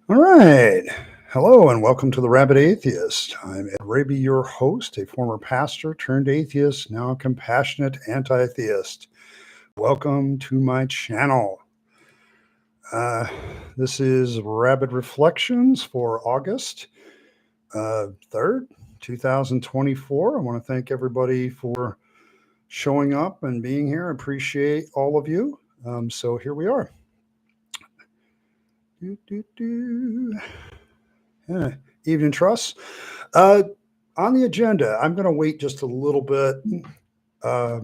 All right. Hello and welcome to the Rabyd Atheist. I'm Ed Raby, your host, a former pastor turned atheist, now a compassionate anti-theist. Welcome to my channel. Uh, this is Rabyd Reflections for August 3rd, 2024. I want to thank everybody for showing up and being here. I appreciate all of you. So here we are. Yeah. Evening Trust. On the agenda, I'm going to wait just a little bit,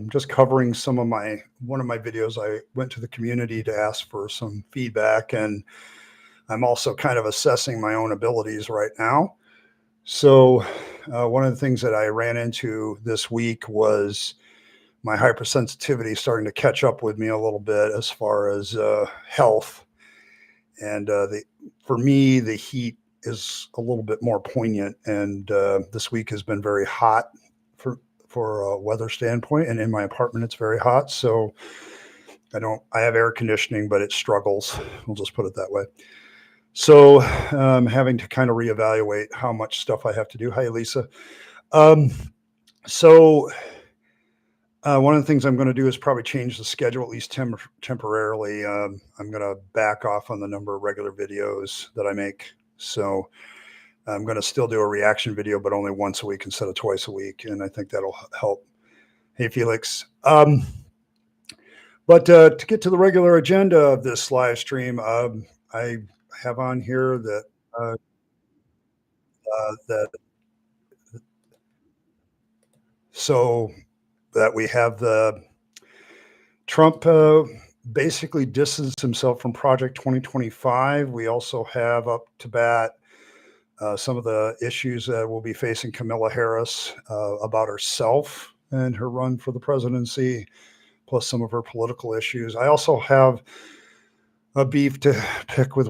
just covering one of my videos. I went to the community to ask for some feedback, and I'm also kind of assessing my own abilities right now. So one of the things that I ran into this week was my hypersensitivity starting to catch up with me a little bit as far as health. And for me, the heat is a little bit more poignant, and this week has been very hot for a weather standpoint, and in my apartment it's very hot, so I have air conditioning, but it struggles, we'll just put it that way. So having to kind of reevaluate how much stuff I have to do. Hi, Lisa. So one of the things I'm going to do is probably change the schedule, at least temporarily. I'm going to back off on the number of regular videos that I make. So I'm going to still do a reaction video, but only once a week instead of twice a week. And I think that'll help. Hey, Felix. But to get to the regular agenda of this live stream, I have on here that we have the Trump basically distanced himself from Project 2025. We also have up to bat some of the issues that we'll be facing Kamila Harris about herself and her run for the presidency, plus some of her political issues. I also have a beef to pick with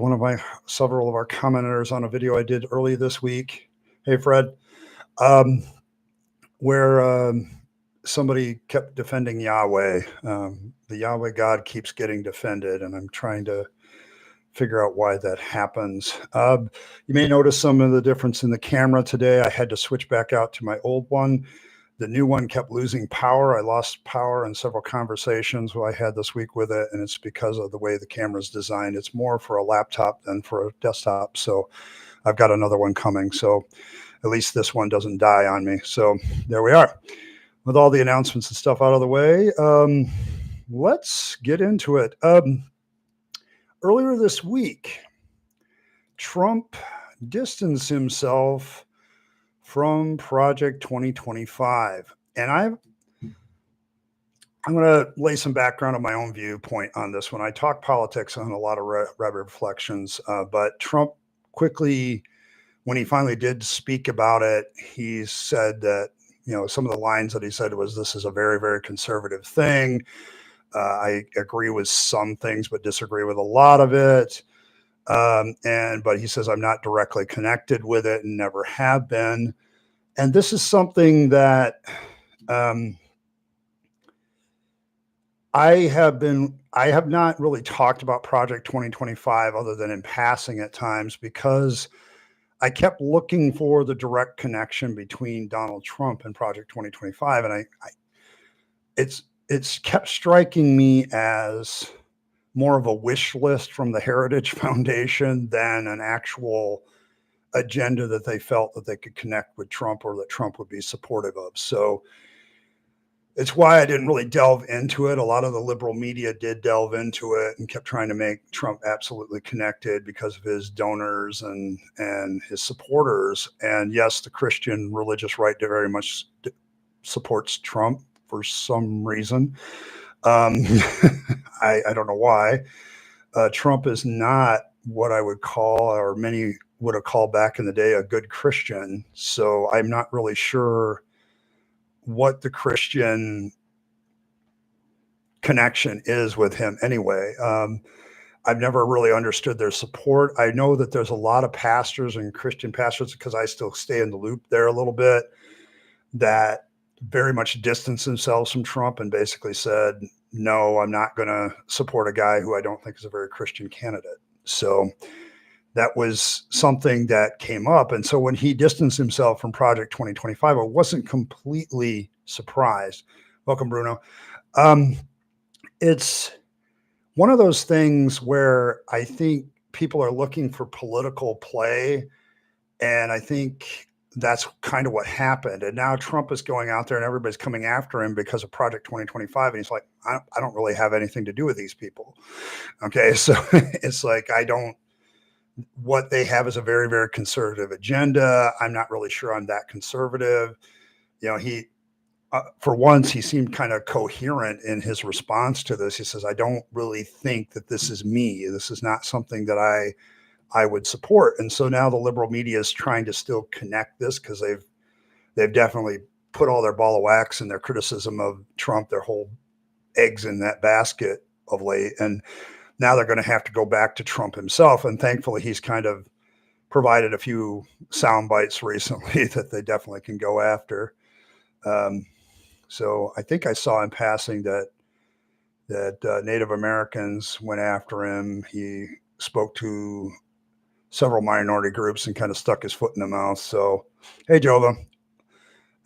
several of our commenters on a video I did early this week. Hey, Fred, where somebody kept defending Yahweh. The Yahweh God keeps getting defended, and I'm trying to figure out why that happens. You may notice some of the difference in the camera today. I had to switch back out to my old one. The new one kept losing power. I lost power in several conversations I had this week with it, and it's because of the way the camera is designed. It's more for a laptop than for a desktop, so I've got another one coming. So at least this one doesn't die on me. So there we are. With all the announcements and stuff out of the way, let's get into it. Earlier this week, Trump distanced himself from Project 2025. And I'm going to lay some background on my own viewpoint on this one. I talk politics on a lot of Rabyd Reflections, but Trump quickly, when he finally did speak about it, he said that, some of the lines that he said was, this is a very, very conservative thing. I agree with some things, but disagree with a lot of it. But he says, I'm not directly connected with it and never have been. And this is something that I have not really talked about Project 2025 other than in passing at times, because I kept looking for the direct connection between Donald Trump and Project 2025. And it's kept striking me as more of a wish list from the Heritage Foundation than an actual agenda that they felt that they could connect with Trump or that Trump would be supportive of. So it's why I didn't really delve into it. A lot of the liberal media did delve into it and kept trying to make Trump absolutely connected because of his donors and his supporters. And yes, the Christian religious right very much supports Trump for some reason. I don't know why. Trump is not what I would call, or many would have called back in the day, a good Christian. So I'm not really sure what the Christian connection is with him anyway. I've never really understood their support. I know that there's a lot of pastors and Christian pastors, because I still stay in the loop there a little bit, that very much distanced themselves from Trump and basically said, no, I'm not going to support a guy who I don't think is a very Christian candidate. So that was something that came up. And so when he distanced himself from Project 2025, I wasn't completely surprised. Welcome, Bruno. It's one of those things where I think people are looking for political play. And I think that's kind of what happened. And now Trump is going out there and everybody's coming after him because of Project 2025. And he's like, I don't really have anything to do with these people. Okay. So it's like, what they have is a very, very conservative agenda. I'm not really sure I'm that conservative. For once, he seemed kind of coherent in his response to this. He says, I don't really think that this is me. This is not something that I would support. And so now the liberal media is trying to still connect this because they've definitely put all their ball of wax in their criticism of Trump, their whole eggs in that basket of late. And now they're going to have to go back to Trump himself. And thankfully, he's kind of provided a few sound bites recently that they definitely can go after. So I think I saw in passing that Native Americans went after him. He spoke to several minority groups and kind of stuck his foot in the mouth. So, hey, Jova.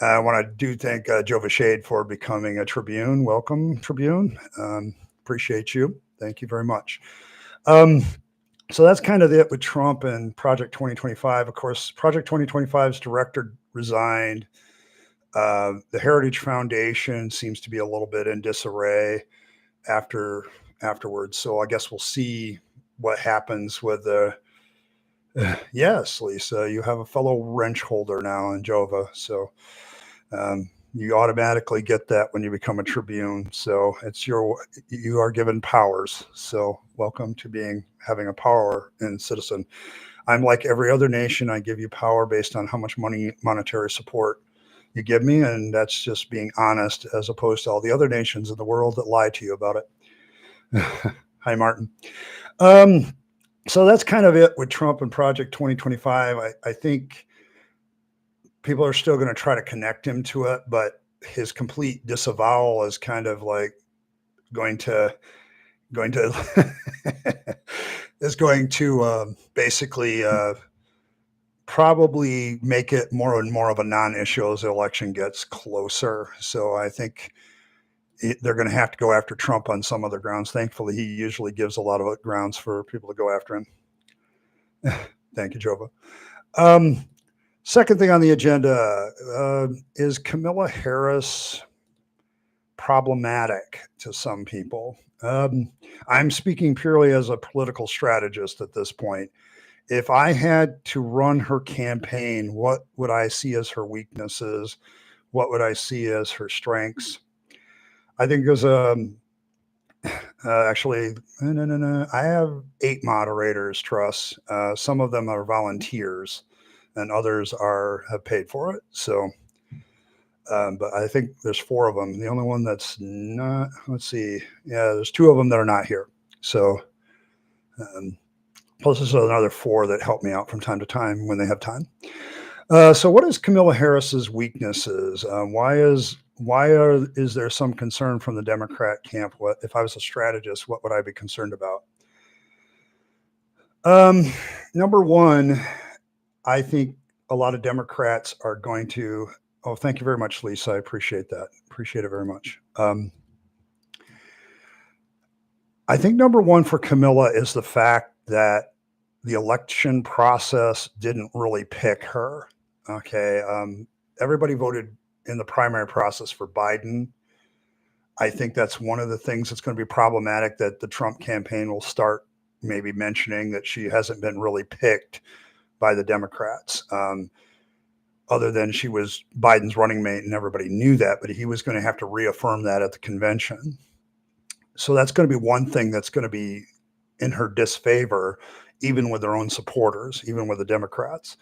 I want to thank Jova Shade for becoming a Tribune. Welcome, Tribune. Appreciate you. Thank you very much. So that's kind of it with Trump and Project 2025. Of course, Project 2025's director resigned. The Heritage Foundation seems to be a little bit in disarray afterwards. So I guess we'll see what happens with the. Yes, Lisa, you have a fellow wrench holder now in Jova. So you automatically get that when you become a Tribune. So you are given powers. So welcome to having a power in citizen. I'm like every other nation. I give you power based on how much monetary support you give me. And that's just being honest as opposed to all the other nations in the world that lie to you about it. Hi, Martin. So that's kind of it with Trump and Project 2025. I think people are still going to try to connect him to it, but his complete disavowal is kind of like going to basically probably make it more and more of a non-issue as the election gets closer. So I think they're going to have to go after Trump on some other grounds. Thankfully, he usually gives a lot of grounds for people to go after him. Thank you, Jova. Second thing on the agenda is Kamila Harris problematic to some people? I'm speaking purely as a political strategist at this point. If I had to run her campaign, what would I see as her weaknesses? What would I see as her strengths? I think there's actually, no. I have 8 moderators, Truss. Some of them are volunteers, and others have paid for it. So, but I think there's 4 of them. The only one that's not, let's see, yeah, there's 2 of them that are not here. So, plus there's another 4 that help me out from time to time when they have time. So, what is Kamila Harris's weaknesses? Why is there some concern from the Democrat camp? What if I was a strategist? What would I be concerned about? Number one, I think a lot of Democrats are going to. Oh, thank you very much, Lisa. I appreciate that. Appreciate it very much. I think number one for Kamila is the fact that the election process didn't really pick her. Okay. Everybody voted in the primary process for Biden. I think that's one of the things that's going to be problematic, that the Trump campaign will start maybe mentioning that she hasn't been really picked by the Democrats. Other than she was Biden's running mate and everybody knew that, but he was going to have to reaffirm that at the convention. So that's going to be one thing that's going to be in her disfavor, even with their own supporters, even with the Democrats.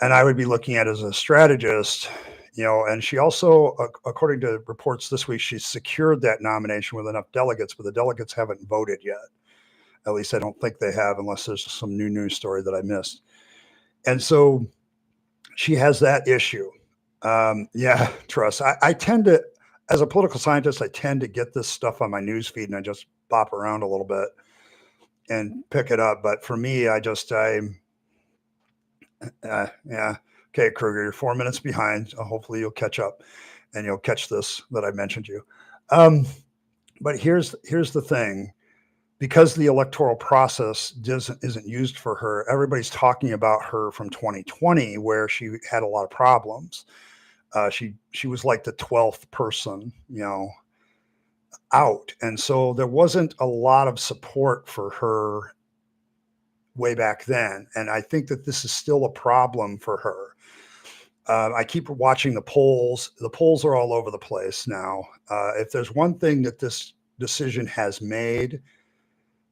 And I would be looking at it as a strategist, and she also, according to reports this week, she's secured that nomination with enough delegates, but the delegates haven't voted yet. At least I don't think they have, unless there's some new news story that I missed. And so she has that issue. Yeah, Truss. I tend to, as a political scientist, I tend to get this stuff on my news feed and I just bop around a little bit. and pick it up. But for me, yeah. Okay, Kruger, you're 4 minutes behind. Hopefully you'll catch up and you'll catch this that I mentioned you. But here's the thing. Because the electoral process isn't used for her, everybody's talking about her from 2020, where she had a lot of problems. She was like the 12th person, out. And so there wasn't a lot of support for her way back then. And I think that this is still a problem for her. I keep watching the polls. The polls are all over the place now. If there's one thing that this decision has made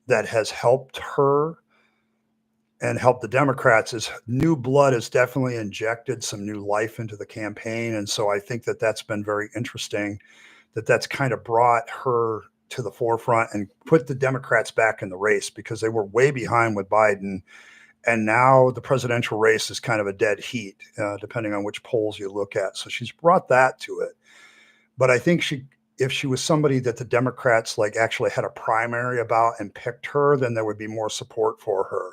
that has helped her and helped the Democrats, is new blood has definitely injected some new life into the campaign. And so I think that that's been very interesting, that's kind of brought her to the forefront and put the Democrats back in the race, because they were way behind with Biden. And now the presidential race is kind of a dead heat, depending on which polls you look at. So she's brought that to it. But I think if she was somebody that the Democrats like actually had a primary about and picked her, then there would be more support for her.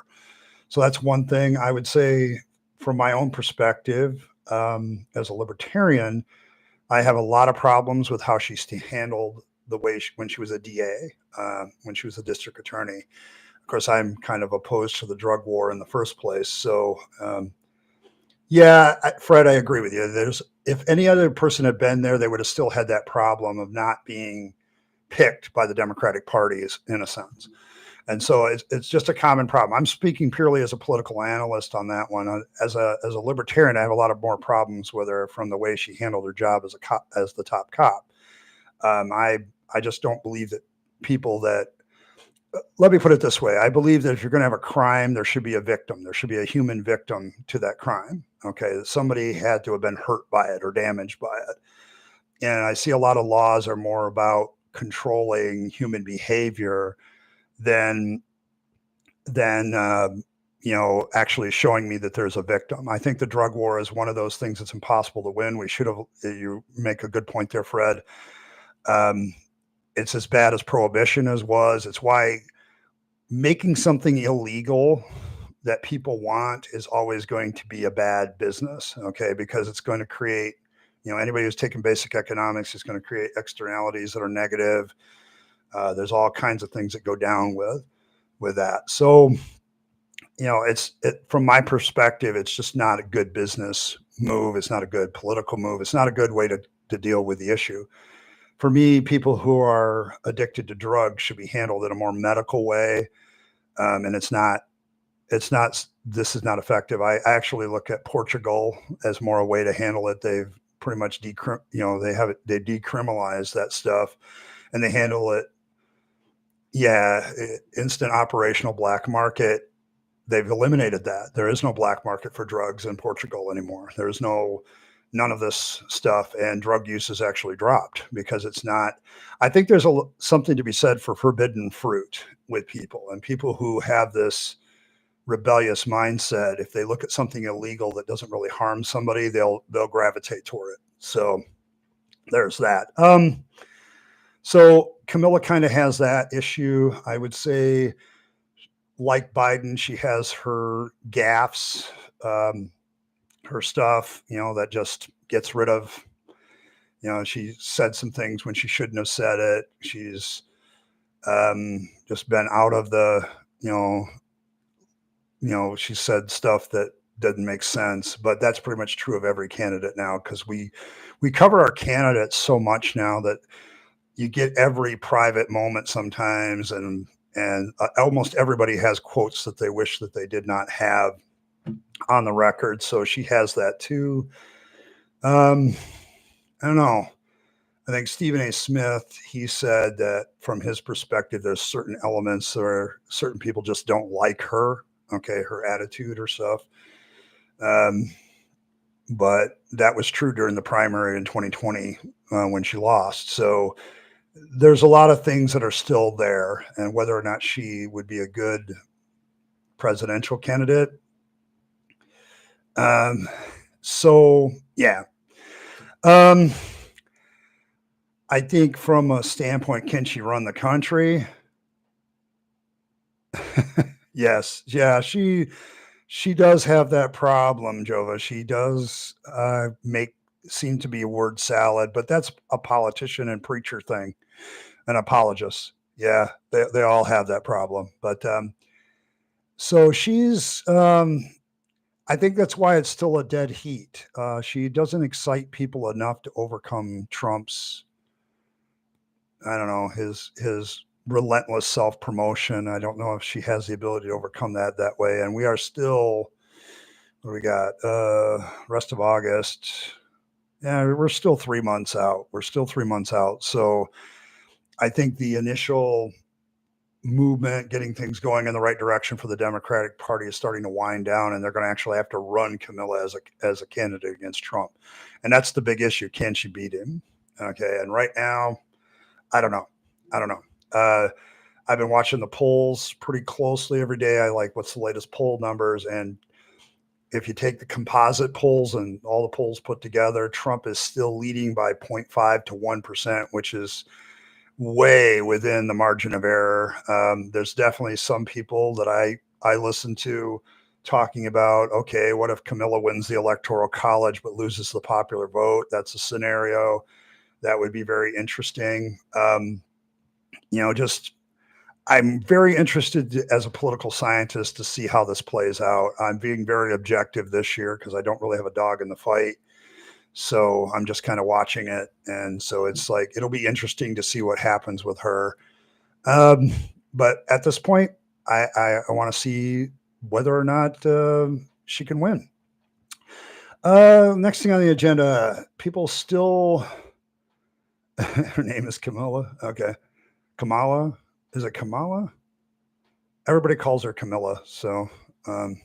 So that's one thing I would say from my own perspective. As a libertarian, I have a lot of problems with how she handled the way when she was a DA, when she was a district attorney. Of course, I'm kind of opposed to the drug war in the first place. So, Fred, I agree with you. If any other person had been there, they would have still had that problem of not being picked by the Democratic Party, in a sense. And so it's just a common problem. I'm speaking purely as a political analyst on that one. As a libertarian, I have a lot of more problems with her from the way she handled her job as as the top cop. I just don't believe that people that, let me put it this way. I believe that if you're going to have a crime, there should be a victim. There should be a human victim to that crime. Okay. Somebody had to have been hurt by it or damaged by it. And I see a lot of laws are more about controlling human behavior than actually showing me that there's a victim. I think the drug war is one of those things that's impossible to win. You make a good point there, Fred. It's as bad as prohibition was. It's why making something illegal that people want is always going to be a bad business. Okay. Because it's going to create, anybody who's taken basic economics is going to create externalities that are negative. There's all kinds of things that go down with that. So, from my perspective, it's just not a good business move. It's not a good political move. It's not a good way to deal with the issue. For me, people who are addicted to drugs should be handled in a more medical way. And this is not effective. I actually look at Portugal as more a way to handle it. They've pretty much they decriminalized that stuff and they handle it. Yeah. Instant operational black market. They've eliminated that. There is no black market for drugs in Portugal anymore. There's none of this stuff, and drug use has actually dropped because it's not. I think there's something to be said for forbidden fruit with people, and people who have this rebellious mindset. If they look at something illegal that doesn't really harm somebody, they'll gravitate toward it. So there's that. So Kamila kind of has that issue. I would say, like Biden, she has her gaffes, her stuff, that just gets rid of, she said some things when she shouldn't have said it. She's just been out of the, she said stuff that doesn't make sense, but that's pretty much true of every candidate now, because we cover our candidates so much now that you get every private moment sometimes, and almost everybody has quotes that they wish that they did not have on the record. So she has that too. I don't know. I think Stephen A. Smith, he said that from his perspective, there's certain elements where certain people just don't like her. Okay. Her attitude or stuff. But that was true during the primary in 2020 when she lost. So there's a lot of things that are still there, and whether or not she would be a good presidential candidate. So yeah. I think from a standpoint, can she run the country? Yes. Yeah, she does have that problem, Jova. She does make seem to be a word salad, but that's a politician and preacher thing, an apologist. Yeah, they all have that problem. But so she's I think that's why it's still a dead heat. She doesn't excite people enough to overcome Trump's, I don't know, his relentless self promotion. I don't know if she has the ability to overcome that way. And we are still, what do we got? Rest of August. Yeah, we're still 3 months out. We're still 3 months out. So I think the initial movement, getting things going in the right direction for the Democratic Party is starting to wind down, and they're going to actually have to run Kamila as a candidate against Trump, and that's the big issue. Can she beat him? Okay, and right now, I don't know. I don't know. I've been watching the polls pretty closely every day. I like what's the latest poll numbers, and if you take the composite polls and all the polls put together, Trump is still leading by 0.5 to 1%, which is way within the margin of error. There's definitely some people that I listen to talking about, okay, what if Kamila wins the electoral college but loses the popular vote? That's a scenario that would be very interesting. Just I'm very interested as a political scientist to see how this plays out. I'm being very objective this year because I don't really have a dog in the fight. So I'm just kind of watching it. And so it's like, it'll be interesting to see what happens with her. Um, but at this point, I want to see whether or not she can win. Next thing on the agenda, people still, her name is Kamala. Okay. Kamala. Is it Kamala? Everybody calls her Camilla. So um,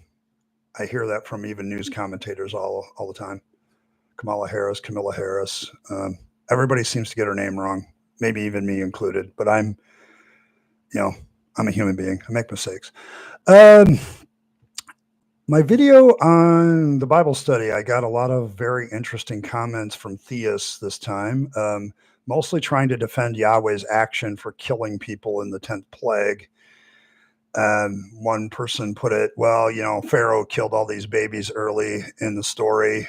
I hear that from even news commentators all the time. Kamila Harris. Everybody seems to get her name wrong, maybe even me included. But I'm a human being. I make mistakes. Um, my video on the Bible study, I got a lot of very interesting comments from theists this time, mostly trying to defend Yahweh's action for killing people in the 10th plague. One person put it, well, Pharaoh killed all these babies early in the story.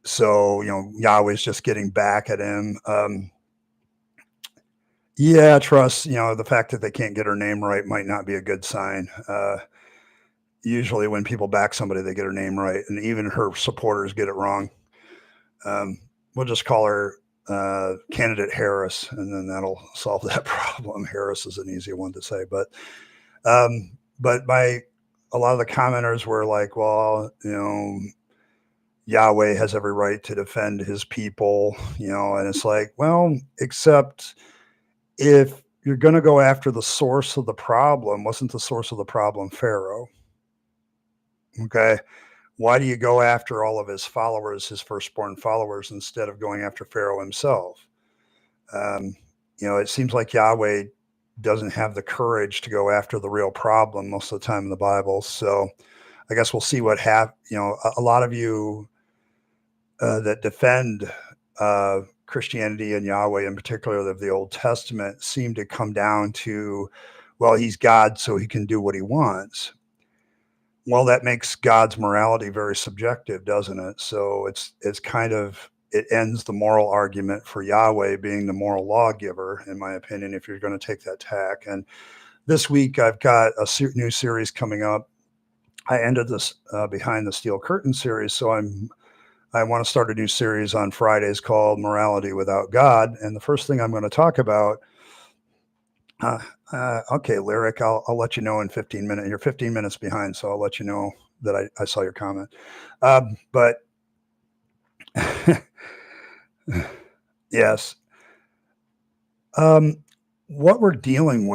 So, Yahweh's just getting back at him. Yeah, trust, the fact that they can't get her name right might not be a good sign. Usually when people back somebody, they get her name right, and even her supporters get it wrong. We'll just call her candidate Harris, and then that'll solve that problem. Harris is an easy one to say, but a lot of the commenters were like, well, Yahweh has every right to defend his people, and it's like, well, except if you're going to go after the source of the problem, wasn't the source of the problem Pharaoh? Okay. Why do you go after all of his followers, his firstborn followers, instead of going after Pharaoh himself? Um, it seems like Yahweh doesn't have the courage to go after the real problem most of the time in the Bible. So I guess we'll see what happens. A lot of you that defend Christianity and Yahweh, in particular of the Old Testament, seem to come down to, well, he's God, so he can do what he wants. Well, that makes God's morality very subjective, doesn't it? So it's kind of, it ends the moral argument for Yahweh being the moral lawgiver, in my opinion, if you're going to take that tack. And this week I've got a new series coming up. I ended this Behind the Steel Curtain series, so I want to start a new series on Fridays called Morality Without God. And the first thing I'm going to talk about, okay, Lyric, I'll let you know in 15 minutes. You're 15 minutes behind, so I'll let you know that I saw your comment. But yes, what we're dealing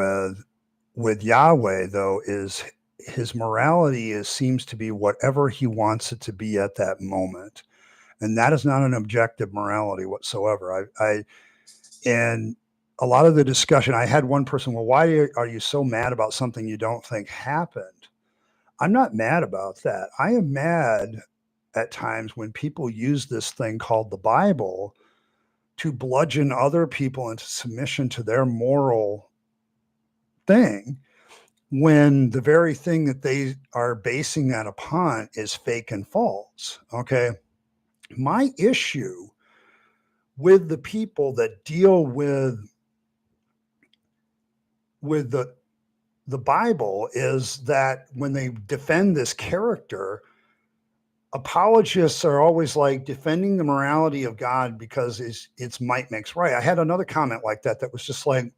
with Yahweh, though, is his morality seems to be whatever he wants it to be at that moment. And that is not an objective morality whatsoever. And a lot of the discussion, I had one person, well, why are you so mad about something you don't think happened? I'm not mad about that. I am mad at times when people use this thing called the Bible to bludgeon other people into submission to their moral thing when the very thing that they are basing that upon is fake and false. Okay. My issue with the people that deal with the Bible is that when they defend this character, apologists are always like defending the morality of God because it's might makes right. I had another comment like that was just like,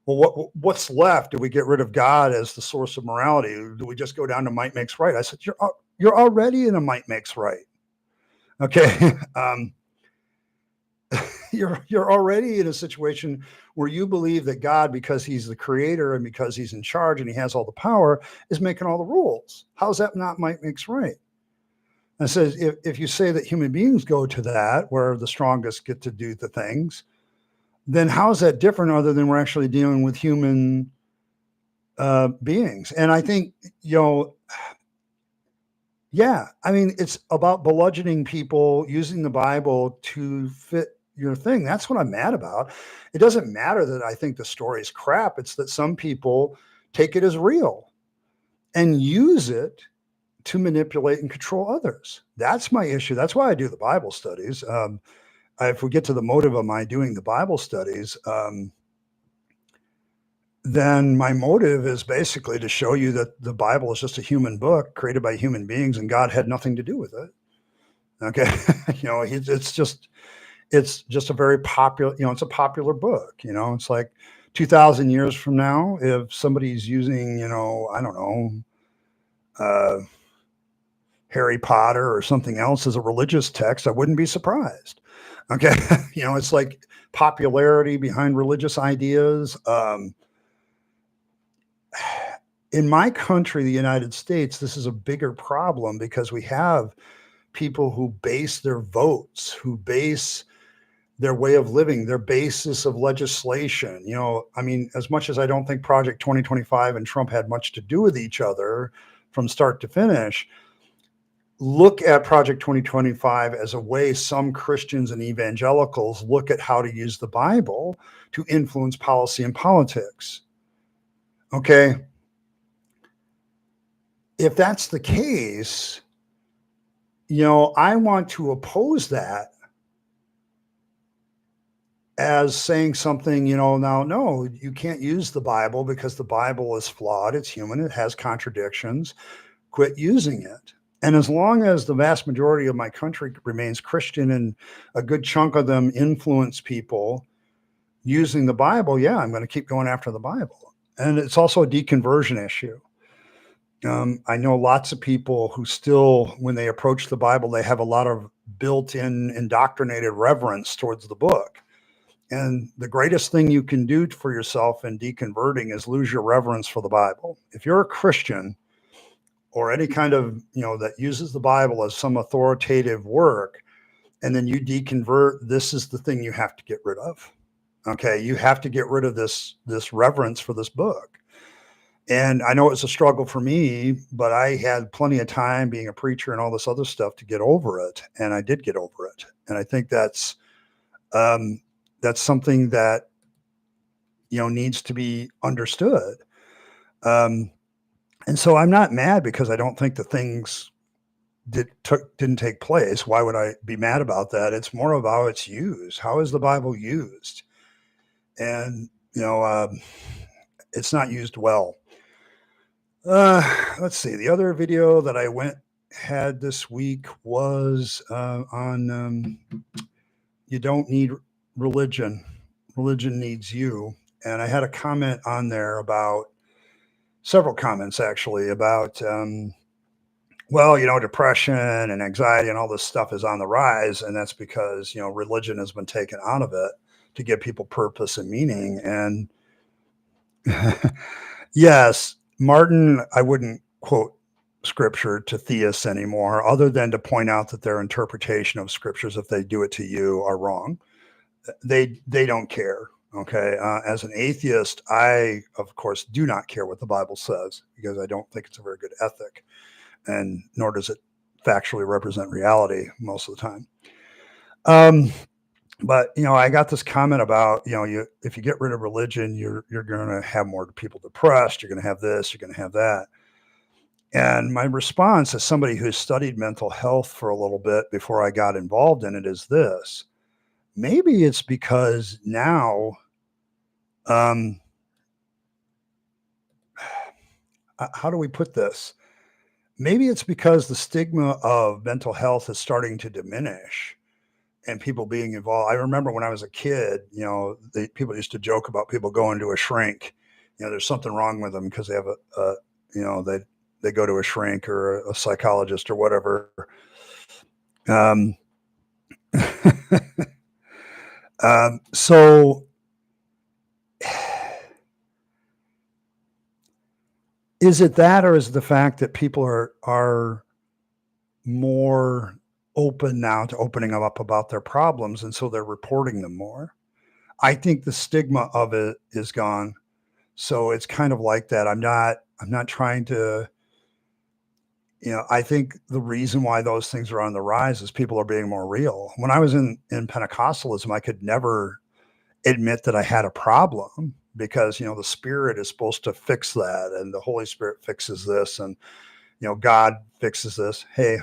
well, what's left? Do we get rid of God as the source of morality? Do we just go down to might makes right? I said, you're already in a might makes right. Okay. You're already in a situation where you believe that God, because he's the creator and because he's in charge and he has all the power, is making all the rules. How's that not might makes right? And it says, if you say that human beings go to that, where the strongest get to do the things, then how is that different other than we're actually dealing with human beings? And I think, yeah, I mean, it's about bludgeoning people using the Bible to fit your thing. That's what I'm mad about. It doesn't matter that I think the story is crap. It's that some people take it as real and use it to manipulate and control others. That's my issue. That's why I do the Bible studies. If we get to the motive of my doing the Bible studies, then my motive is basically to show you that the Bible is just a human book created by human beings and God had nothing to do with it. Okay. It's just a very popular, it's a popular book, it's like 2000 years from now, if somebody's using, I don't know, Harry Potter or something else as a religious text, I wouldn't be surprised. Okay. It's like popularity behind religious ideas. In my country, the United States, this is a bigger problem because we have people who base their votes, who base their way of living, their basis of legislation. I mean, as much as I don't think Project 2025 and Trump had much to do with each other from start to finish, look at Project 2025 as a way some Christians and evangelicals look at how to use the Bible to influence policy and politics. Okay. If that's the case, I want to oppose that as saying something, now, no, you can't use the Bible because the Bible is flawed. It's human. It has contradictions. Quit using it. And as long as the vast majority of my country remains Christian and a good chunk of them influence people using the Bible, yeah, I'm going to keep going after the Bible. And it's also a deconversion issue. I know lots of people who still, when they approach the Bible, they have a lot of built-in indoctrinated reverence towards the book. And the greatest thing you can do for yourself in deconverting is lose your reverence for the Bible. If you're a Christian or any kind of, that uses the Bible as some authoritative work, and then you deconvert, this is the thing you have to get rid of. Okay. You have to get rid of this reverence for this book. And I know it's a struggle for me, but I had plenty of time being a preacher and all this other stuff to get over it. And I did get over it. And I think that's something that, needs to be understood. And so I'm not mad because I don't think the things didn't take place. Why would I be mad about that? It's more of how it's used. How is the Bible used? And, it's not used well. Let's see. The other video that I had this week was on you don't need religion. Religion needs you. And I had a comment on there about several comments actually about, depression and anxiety and all this stuff is on the rise. And that's because, religion has been taken out of it to give people purpose and meaning. And yes, Martin, I wouldn't quote scripture to theists anymore, other than to point out that their interpretation of scriptures, if they do it to you, are wrong. They don't care. Okay. As an atheist, I, of course, do not care what the Bible says because I don't think it's a very good ethic, and nor does it factually represent reality most of the time. But I got this comment about if you get rid of religion, you're going to have more people depressed. You're going to have this. You're going to have that. And my response as somebody who studied mental health for a little bit before I got involved in it is this: maybe it's because now, um, how do we put this? Maybe it's because the stigma of mental health is starting to diminish and people being involved. I remember when I was a kid, people used to joke about people going to a shrink. There's something wrong with them because they have they go to a shrink or a psychologist or whatever. Um, so is it that, or is it the fact that people are more open now to opening up about their problems, and so they're reporting them more? I think the stigma of it is gone. So it's kind of like that. I'm not trying to, I think the reason why those things are on the rise is people are being more real. When I was in Pentecostalism, I could never admit that I had a problem because, the Spirit is supposed to fix that, and the Holy Spirit fixes this, and God fixes this. Hey,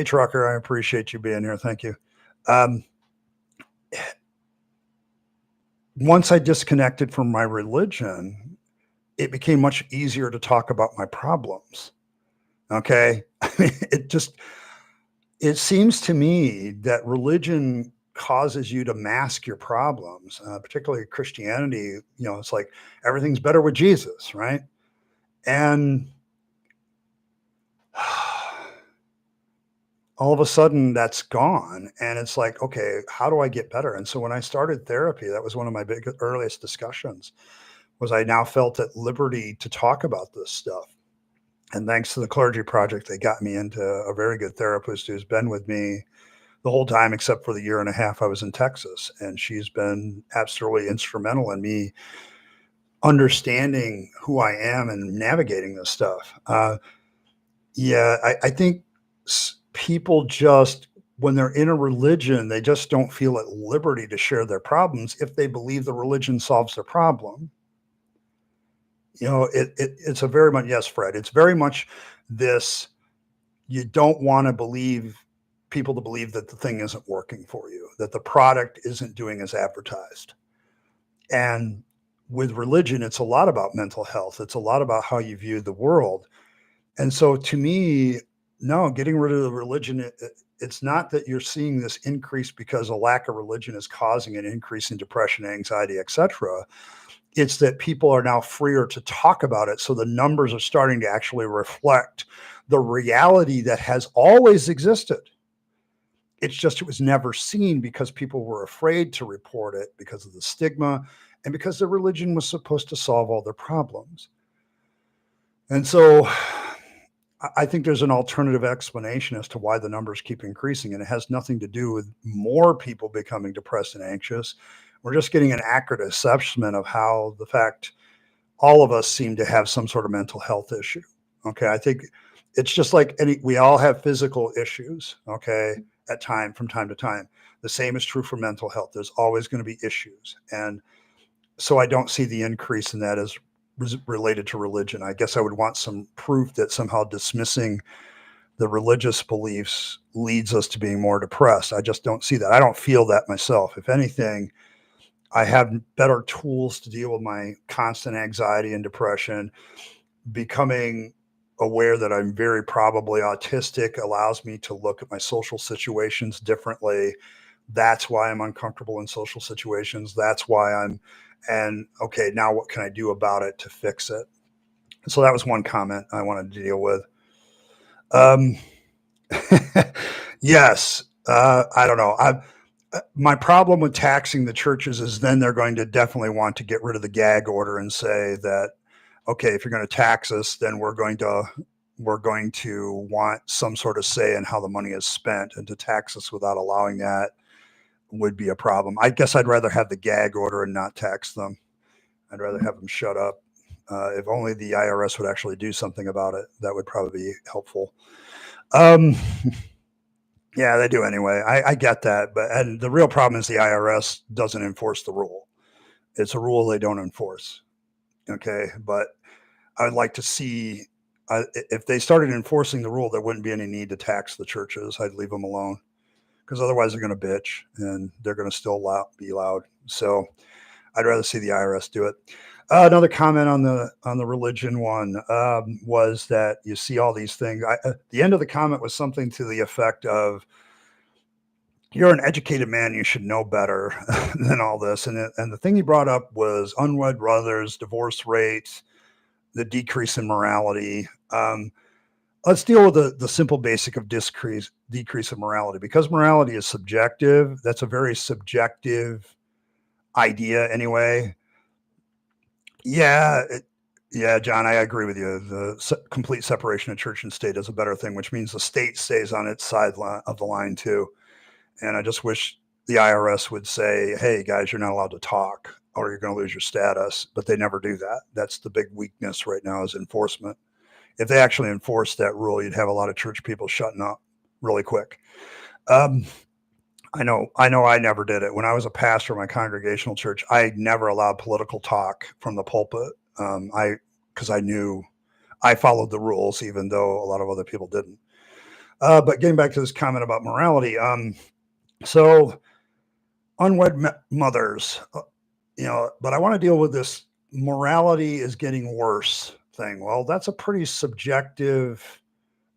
trucker, I appreciate you being here. Thank you. Um, Once I disconnected from my religion, it became much easier to talk about my problems. Okay. I mean, it seems to me that religion causes you to mask your problems, particularly Christianity. It's like everything's better with Jesus, right? And all of a sudden that's gone. And it's like, okay, how do I get better? And so when I started therapy, that was one of my big earliest discussions, was I now felt at liberty to talk about this stuff. And thanks to the Clergy Project, they got me into a very good therapist who's been with me the whole time, except for the year and a half I was in Texas. And she's been absolutely instrumental in me understanding who I am and navigating this stuff. Yeah, I think people just, when they're in a religion, they just don't feel at liberty to share their problems if they believe the religion solves their problem. It's a very much, yes, Fred, it's very much this: you don't want to believe people to believe that the thing isn't working for you, that the product isn't doing as advertised. And with religion, it's a lot about mental health. It's a lot about how you view the world. And so to me, no, getting rid of the religion, it's not that you're seeing this increase because a lack of religion is causing an increase in depression, anxiety, etc. It's that people are now freer to talk about it. So the numbers are starting to actually reflect the reality that has always existed. It's just it was never seen because people were afraid to report it because of the stigma and because the religion was supposed to solve all their problems. And so I think there's an alternative explanation as to why the numbers keep increasing, and it has nothing to do with more people becoming depressed and anxious. We're just getting an accurate assessment of how the fact all of us seem to have some sort of mental health issue. Okay. I think it's just like we all have physical issues. Okay. From time to time. The same is true for mental health. There's always going to be issues. And so I don't see the increase in that as related to religion. I guess I would want some proof that somehow dismissing the religious beliefs leads us to being more depressed. I just don't see that. I don't feel that myself. If anything, I have better tools to deal with my constant anxiety and depression. Becoming aware that I'm very probably autistic allows me to look at my social situations differently. That's why I'm uncomfortable in social situations. That's why and okay, now what can I do about it to fix it? So that was one comment I wanted to deal with. Um, yes, I don't know. My problem with taxing the churches is then they're going to definitely want to get rid of the gag order and say that, okay, if you're going to tax us, then we're going to want some sort of say in how the money is spent, and to tax us without allowing that would be a problem. I guess I'd rather have the gag order and not tax them. I'd rather have them shut up. If only the IRS would actually do something about it, that would probably be helpful. Um, Yeah, they do anyway. I get that, but and the real problem is the IRS doesn't enforce the rule. It's a rule they don't enforce. Okay, but I'd like to see if they started enforcing the rule, there wouldn't be any need to tax the churches. I'd leave them alone because otherwise they're going to bitch and they're going to still be loud. So I'd rather see the IRS do it. Another comment on the religion one was that you see all these things. The end of the comment was something to the effect of, "You're an educated man. You should know better than all this." And the thing he brought up was unwed brothers, divorce rates, the decrease in morality. Let's deal with the simple basic of decrease of morality, because morality is subjective. That's a very subjective idea, anyway. Yeah, yeah, John, I agree with you. The complete separation of church and state is a better thing, which means the state stays on its side of the line too. And I just wish the IRS would say, "Hey, guys, you're not allowed to talk, or you're going to lose your status." But they never do that. That's the big weakness right now, is enforcement. If they actually enforced that rule, you'd have a lot of church people shutting up really quick. Um, I never did it. When I was a pastor of my congregational church, I never allowed political talk from the pulpit. Because I knew I followed the rules, even though a lot of other people didn't. But getting back to this comment about morality, so unwed mothers, but I want to deal with this morality is getting worse thing. Well, that's a pretty subjective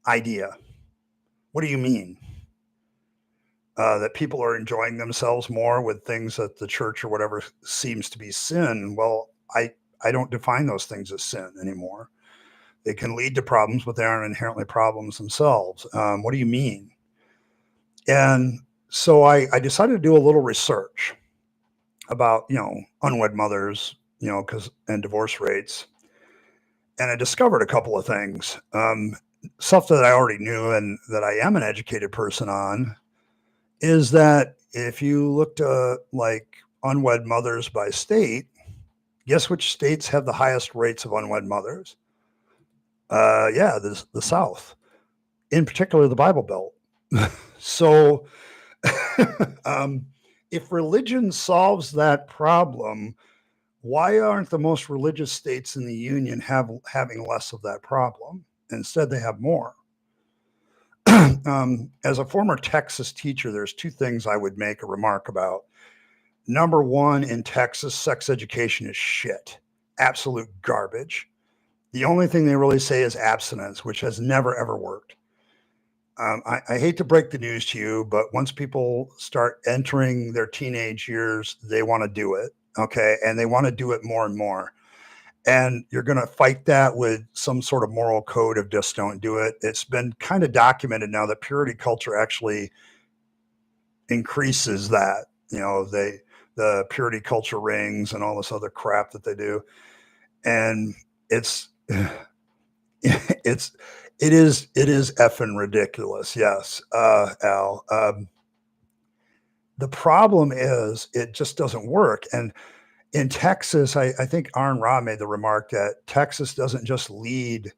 idea. What do you mean? That people are enjoying themselves more with things that the church or whatever seems to be sin. Well, I don't define those things as sin anymore. They can lead to problems, but they aren't inherently problems themselves. What do you mean? And so I decided to do a little research about, unwed mothers, and divorce rates. And I discovered a couple of things, stuff that I already knew and that I am an educated person on, is that if you looked like unwed mothers by state, guess which states have the highest rates of unwed mothers? Yeah, the South, in particular the Bible Belt. So, um, if religion solves that problem, why aren't the most religious states in the union having less of that problem? Instead, they have more. As a former Texas teacher, there's two things I would make a remark about. Number one, in Texas, sex education is shit, absolute garbage. The only thing they really say is abstinence, which has never, ever worked. I hate to break the news to you, but once people start entering their teenage years, they want to do it. Okay. And they want to do it more and more. And you're going to fight that with some sort of moral code of just don't do it. It's been kind of documented now that purity culture actually increases that. The purity culture rings and all this other crap that they do. And it's, it is effing ridiculous. Yes, Al. The problem is it just doesn't work. And in Texas, I think Aaron Ra made the remark that Texas doesn't just lead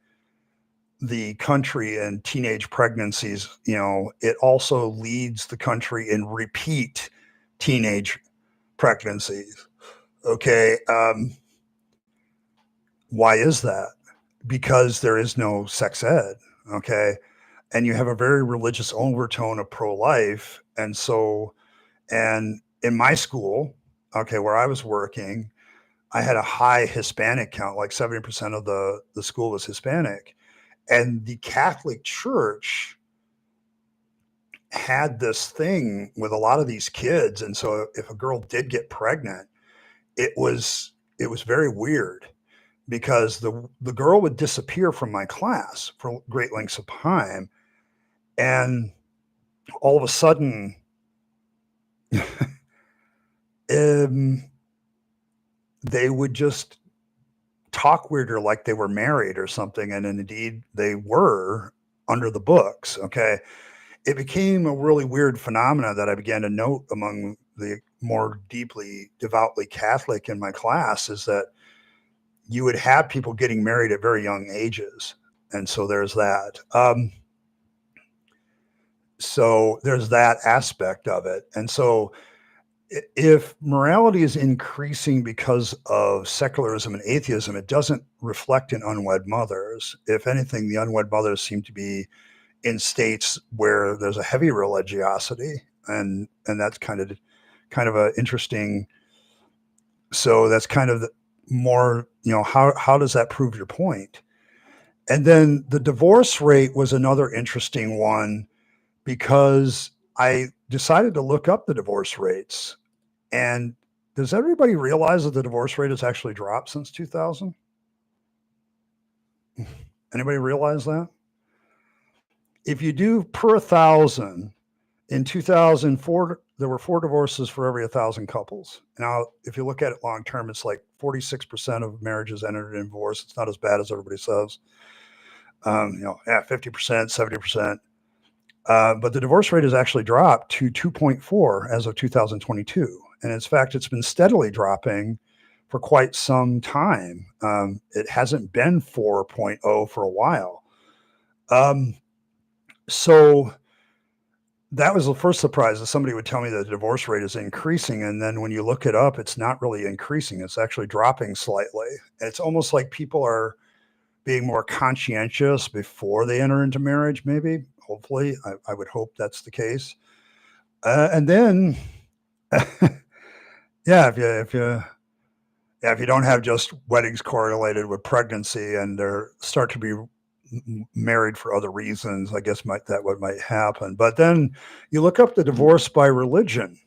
the country in teenage pregnancies. It also leads the country in repeat teenage pregnancies. Okay. Why is that? Because there is no sex ed. Okay. And you have a very religious overtone of pro-life. And in my school, okay, where I was working, I had a high Hispanic count, like 70% of the school was Hispanic. And the Catholic Church had this thing with a lot of these kids. And so if a girl did get pregnant, it was very weird, because the girl would disappear from my class for great lengths of time. And all of a sudden, they would just talk weirder, like they were married or something. And indeed, they were under the books. Okay. It became a really weird phenomena that I began to note among the more deeply devoutly Catholic in my class, is that you would have people getting married at very young ages. And so there's that. So there's that aspect of it. And so if morality is increasing because of secularism and atheism, it doesn't reflect in unwed mothers. If anything, the unwed mothers seem to be in states where there's a heavy religiosity, and that's kind of a interesting. So that's kind of more, how does that prove your point? And then the divorce rate was another interesting one, because I decided to look up the divorce rates. And does everybody realize that the divorce rate has actually dropped since 2000? Anybody realize that? If you do per 1,000, in 2004, there were 4 divorces for every 1,000 couples. Now, if you look at it long term, it's like 46% of marriages ended in divorce. It's not as bad as everybody says. 50%, 70%. But the divorce rate has actually dropped to 2.4 as of 2022. And in fact, it's been steadily dropping for quite some time. It hasn't been 4.0 for a while. So that was the first surprise, that somebody would tell me that the divorce rate is increasing. And then when you look it up, it's not really increasing. It's actually dropping slightly. It's almost like people are being more conscientious before they enter into marriage, maybe. Hopefully, I would hope that's the case. And then, yeah, if you don't have just weddings correlated with pregnancy and they start to be married for other reasons, I guess what might happen. But then you look up the divorce by religion,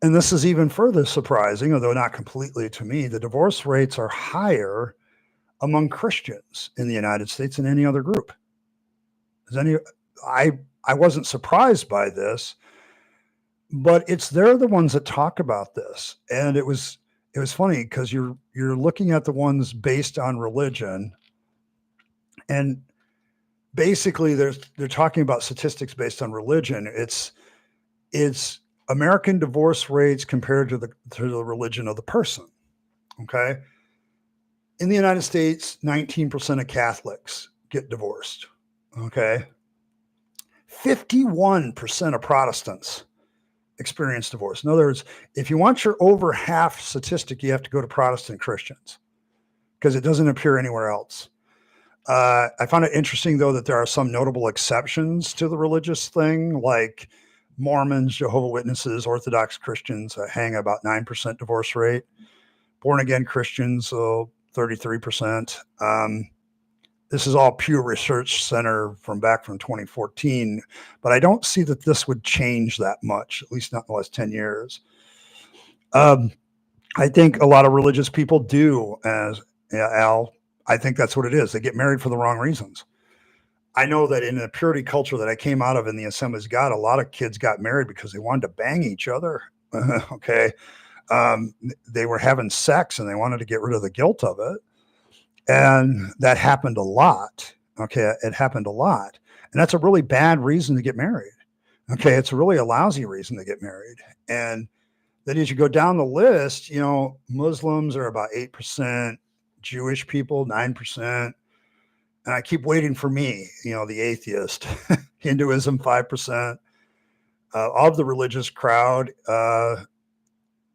and this is even further surprising, although not completely to me. The divorce rates are higher among Christians in the United States than any other group. I wasn't surprised by this, but they're the ones that talk about this. And it was funny, because you're looking at the ones based on religion, and basically they're talking about statistics based on religion. It's American divorce rates compared to the religion of the person. Okay. In the United States, 19% of Catholics get divorced. Okay. 51% of Protestants experience divorce. In other words, if you want your over half statistic, you have to go to Protestant Christians, because it doesn't appear anywhere else. I found it interesting, though, that there are some notable exceptions to the religious thing, like Mormons, Jehovah's Witnesses, Orthodox Christians hang about 9% divorce rate. Born again Christians, 33%. This is all Pew Research Center from 2014, but I don't see that this would change that much, at least not in the last 10 years. I think a lot of religious people do, Al. I think that's what it is. They get married for the wrong reasons. I know that in the purity culture that I came out of in the Assemblies of God, a lot of kids got married because they wanted to bang each other. Okay. They were having sex and they wanted to get rid of the guilt of it. And that happened a lot. Okay. It happened a lot. And that's a really bad reason to get married. Okay. It's really a lousy reason to get married. And then as you go down the list, Muslims are about 8%, Jewish people, 9%. And I keep waiting for me, the atheist. Hinduism, 5%. Of the religious crowd, the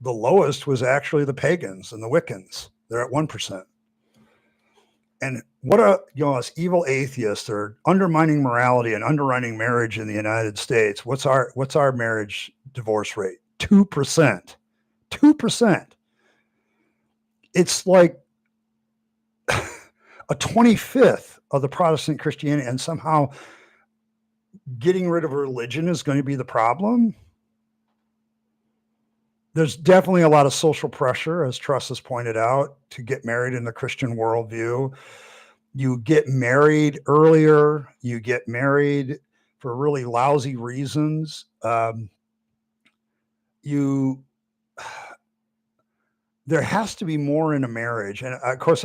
lowest was actually the pagans and the Wiccans. They're at 1%. And what us evil atheists are undermining morality and undermining marriage in the United States. What's our marriage divorce rate? 2%. 2%. It's like a 25th of the Protestant Christianity, and somehow getting rid of religion is going to be the problem. There's definitely a lot of social pressure, as Truss has pointed out, to get married in the Christian worldview. You get married earlier. You get married for really lousy reasons. There has to be more in a marriage. And of course,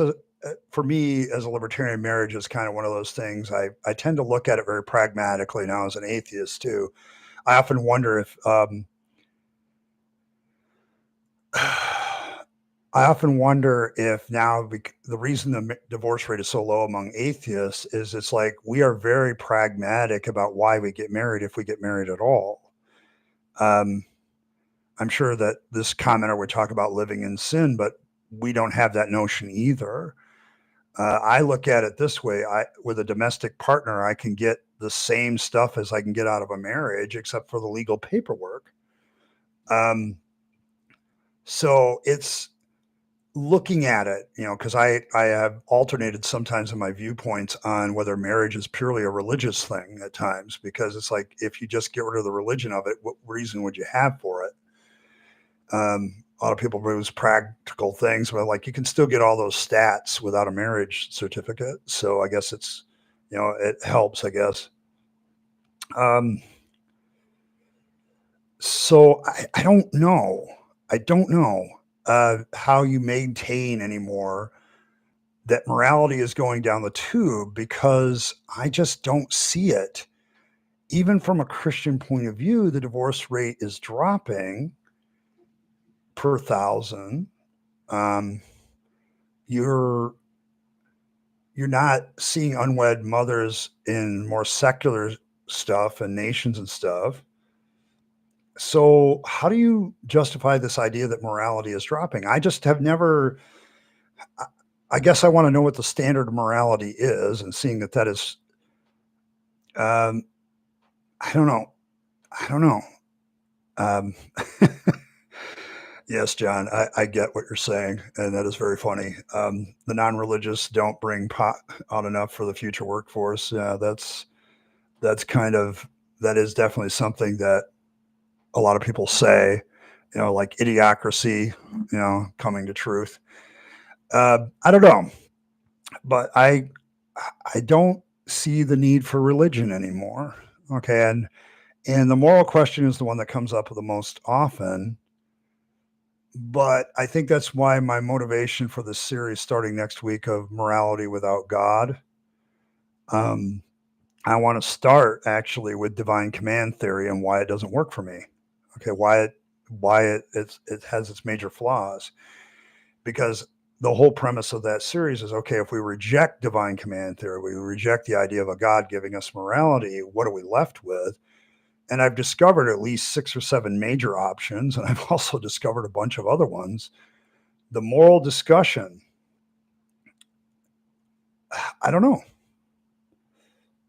for me as a libertarian, marriage is kind of one of those things. I tend to look at it very pragmatically now as an atheist too. I often wonder if I often wonder if now the reason the divorce rate is so low among atheists is it's like we are very pragmatic about why we get married if we get married at all. Um, I'm sure that this commenter would talk about living in sin, but we don't have that notion either. I look at it this way: with a domestic partner, I can get the same stuff as I can get out of a marriage, except for the legal paperwork. Um, so it's looking at it, because I have alternated sometimes in my viewpoints on whether marriage is purely a religious thing at times, because it's like if you just get rid of the religion of it, what reason would you have for it? A lot of people use practical things, but like you can still get all those stats without a marriage certificate. So I guess it helps, I guess. Um, so I don't know. I don't know how you maintain anymore that morality is going down the tube, because I just don't see it. Even from a Christian point of view, the divorce rate is dropping per thousand. Um, you're you're not seeing unwed mothers in more secular stuff and nations and stuff. So how do you justify this idea that morality is dropping? I just have never. I I guess I want to know what the standard of morality is, and seeing that is. Um, I don't know. I don't know. Um, yes, John, I get what you're saying, and that is very funny. The non-religious don't bring pot out enough for the future workforce. Yeah, that's kind of that is definitely something that a lot of people say. Like idiocracy, coming to truth. I don't know, but I don't see the need for religion anymore. Okay, and the moral question is the one that comes up the most often. But I think that's why my motivation for this series starting next week of morality without God. Um, I want to start actually with divine command theory and why it doesn't work for me. Okay, why it has its major flaws. Because the whole premise of that series is, okay, if we reject divine command theory, we reject the idea of a God giving us morality, what are we left with? And I've discovered at least 6 or 7 major options, and I've also discovered a bunch of other ones. The moral discussion, I don't know.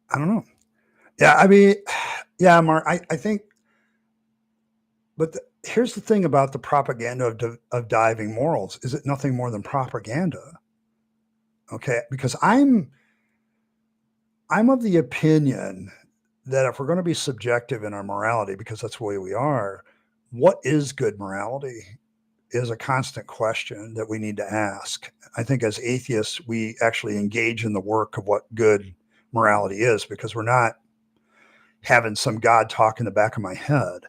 I don't know. Yeah, I mean, yeah, Mark, I think, but here's the thing about the propaganda of diving morals: is it nothing more than propaganda? Okay, because I'm of the opinion that if we're going to be subjective in our morality, because that's the way we are, what is good morality is a constant question that we need to ask. I think as atheists, we actually engage in the work of what good morality is, because we're not having some God talk in the back of my head.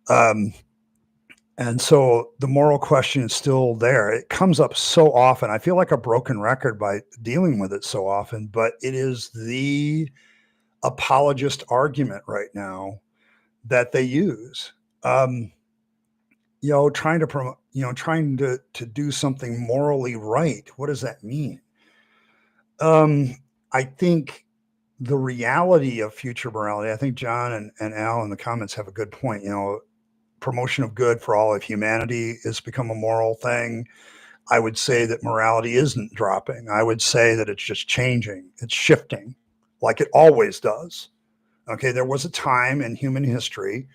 Um, and so the moral question is still there. It comes up so often. I feel like a broken record by dealing with it so often, but it is the apologist argument right now that they use. Um, trying to promote, trying to do something morally right. What does that mean? Um, I think the reality of future morality. I think John and Al in the comments have a good point. Promotion of good for all of humanity has become a moral thing. I would say that morality isn't dropping. I would say that it's just changing. It's shifting, like it always does. Okay, there was a time in human history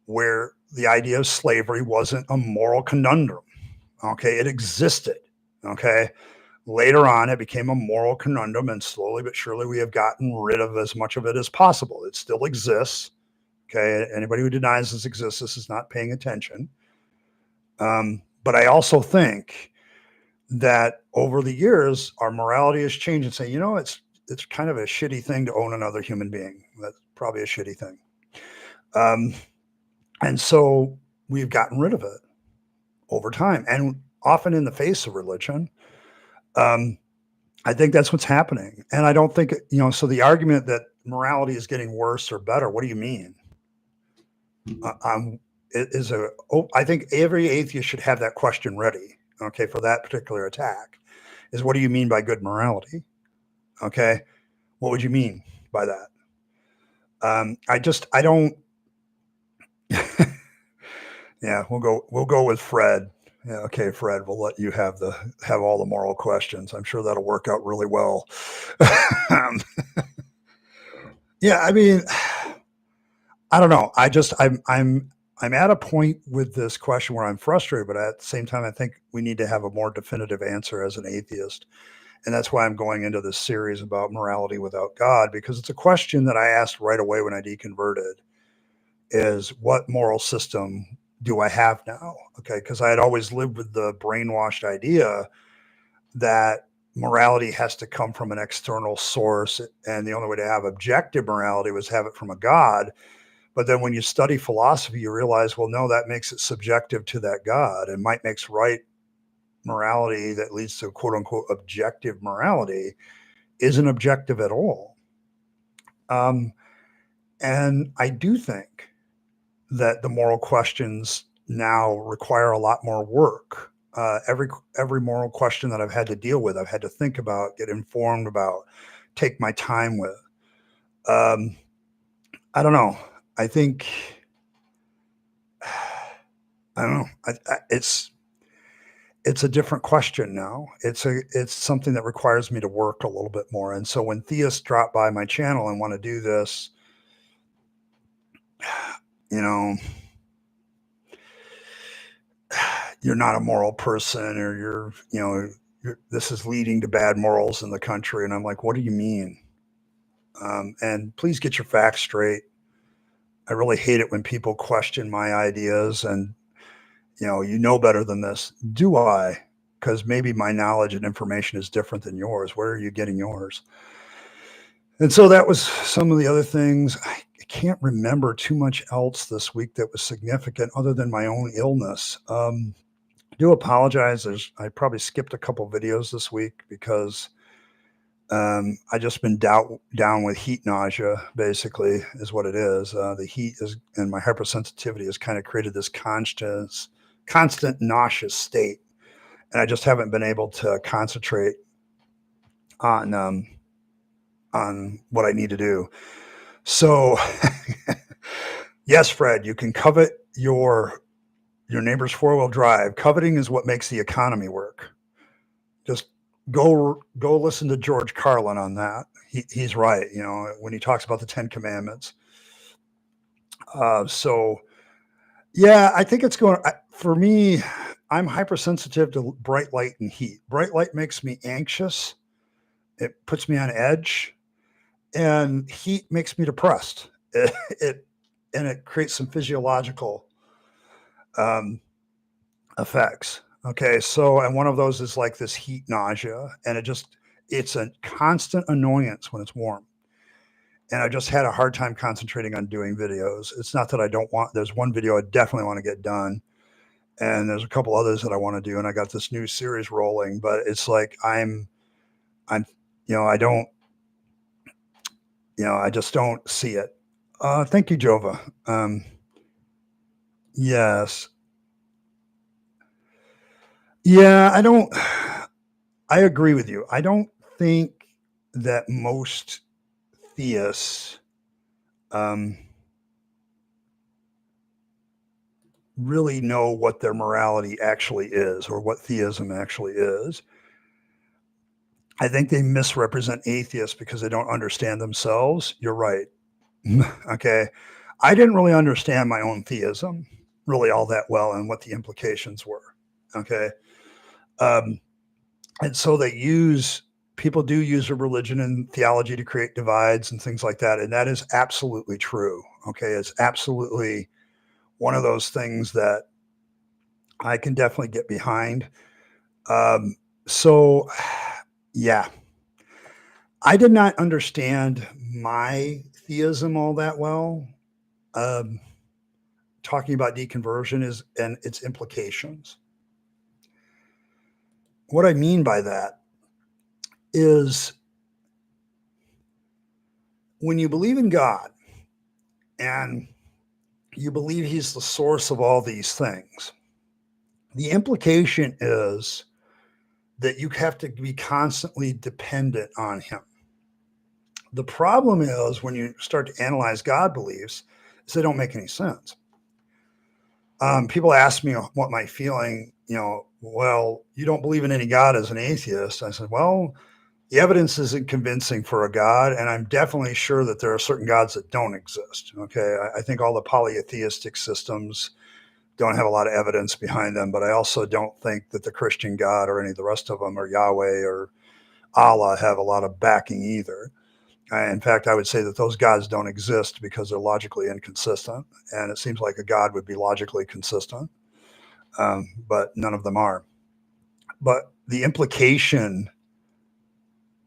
where the idea of slavery wasn't a moral conundrum. Okay, it existed. Okay, later on, it became a moral conundrum, and slowly but surely, we have gotten rid of as much of it as possible. It still exists. Okay, anybody who denies this existence is not paying attention. But I also think that over the years, our morality has changed and say, it's kind of a shitty thing to own another human being. That's probably a shitty thing. Um, and so we've gotten rid of it over time, and often in the face of religion. Um, I think that's what's happening. And I don't think, so the argument that morality is getting worse or better, what do you mean? It is I think every atheist should have that question ready. okay, for that particular attack, is what do you mean by good morality? Okay, what would you mean by that? I don't. Yeah, we'll go with Fred. Yeah, okay, Fred, we'll let you have all the moral questions. I'm sure that'll work out really well. um, yeah, I mean, I don't know. I'm at a point with this question where I'm frustrated, but at the same time, I think we need to have a more definitive answer as an atheist. And that's why I'm going into this series about morality without God, because it's a question that I asked right away when I deconverted is what moral system do I have now? Okay. Because I had always lived with the brainwashed idea that morality has to come from an external source. And the only way to have objective morality was have it from a God. But then when you study philosophy, you realize, well, no, that makes it subjective to that God, and might makes right morality that leads to quote unquote objective morality isn't objective at all. Um, and I do think that the moral questions now require a lot more work. Every moral question that I've had to deal with, I've had to think about, get informed about, take my time with. Um, I don't know. I think I don't know. It's a different question now. It's something that requires me to work a little bit more. And so when theists drop by my channel and want to do this, you know, you're not a moral person, or this is leading to bad morals in the country. And I'm like, what do you mean? And please get your facts straight. I really hate it when people question my ideas and, you know better than this. Do I? Because maybe my knowledge and information is different than yours. Where are you getting yours? And so that was some of the other things. I can't remember too much else this week that was significant other than my own illness. I do apologize. I probably skipped a couple videos this week because I just been down with heat nausea, basically, is what it is. The heat is, and my hypersensitivity has kind of created this constant nauseous state. And I just haven't been able to concentrate on what I need to do. So, yes, Fred, you can covet your neighbor's four-wheel drive. Coveting is what makes the economy work. Just go listen to George Carlin on that. He's right. When he talks about the 10 Commandments. So yeah, I think it's going for me. I'm hypersensitive to bright light and heat. Bright light makes me anxious. It puts me on edge, and heat makes me depressed. It creates some physiological um, effects. Okay, so and one of those is like this heat nausea, and it's a constant annoyance when it's warm. And I just had a hard time concentrating on doing videos. It's not that I don't want. There's one video I definitely want to get done, and there's a couple others that I want to do, and I got this new series rolling. But it's like I'm, I don't, I just don't see it. Thank you, Jova. Yes, yeah, I don't. I agree with you. I don't think that most theists um, really know what their morality actually is or what theism actually is. I think they misrepresent atheists because they don't understand themselves. You're right. Okay. I didn't really understand my own theism really all that well and what the implications were. Okay. Um, and so people do use a religion and theology to create divides and things like that. And that is absolutely true. Okay. It's absolutely one of those things that I can definitely get behind. Um, so, yeah, I did not understand my theism all that well. Um, Talking about deconversion is and its implications. What I mean by that is when you believe in God and you believe He's the source of all these things, The implication is that you have to be constantly dependent on him. The problem is when you start to analyze God beliefs, is they don't make any sense. People ask me what my feeling, well, you don't believe in any God as an atheist. I said, well, the evidence isn't convincing for a God, and I'm definitely sure that there are certain gods that don't exist. Okay, I think all the polytheistic systems don't have a lot of evidence behind them, but I also don't think that the Christian God or any of the rest of them or Yahweh or Allah have a lot of backing either. In fact, I would say that those gods don't exist because they're logically inconsistent, and it seems like a God would be logically consistent, but none of them are. But the implication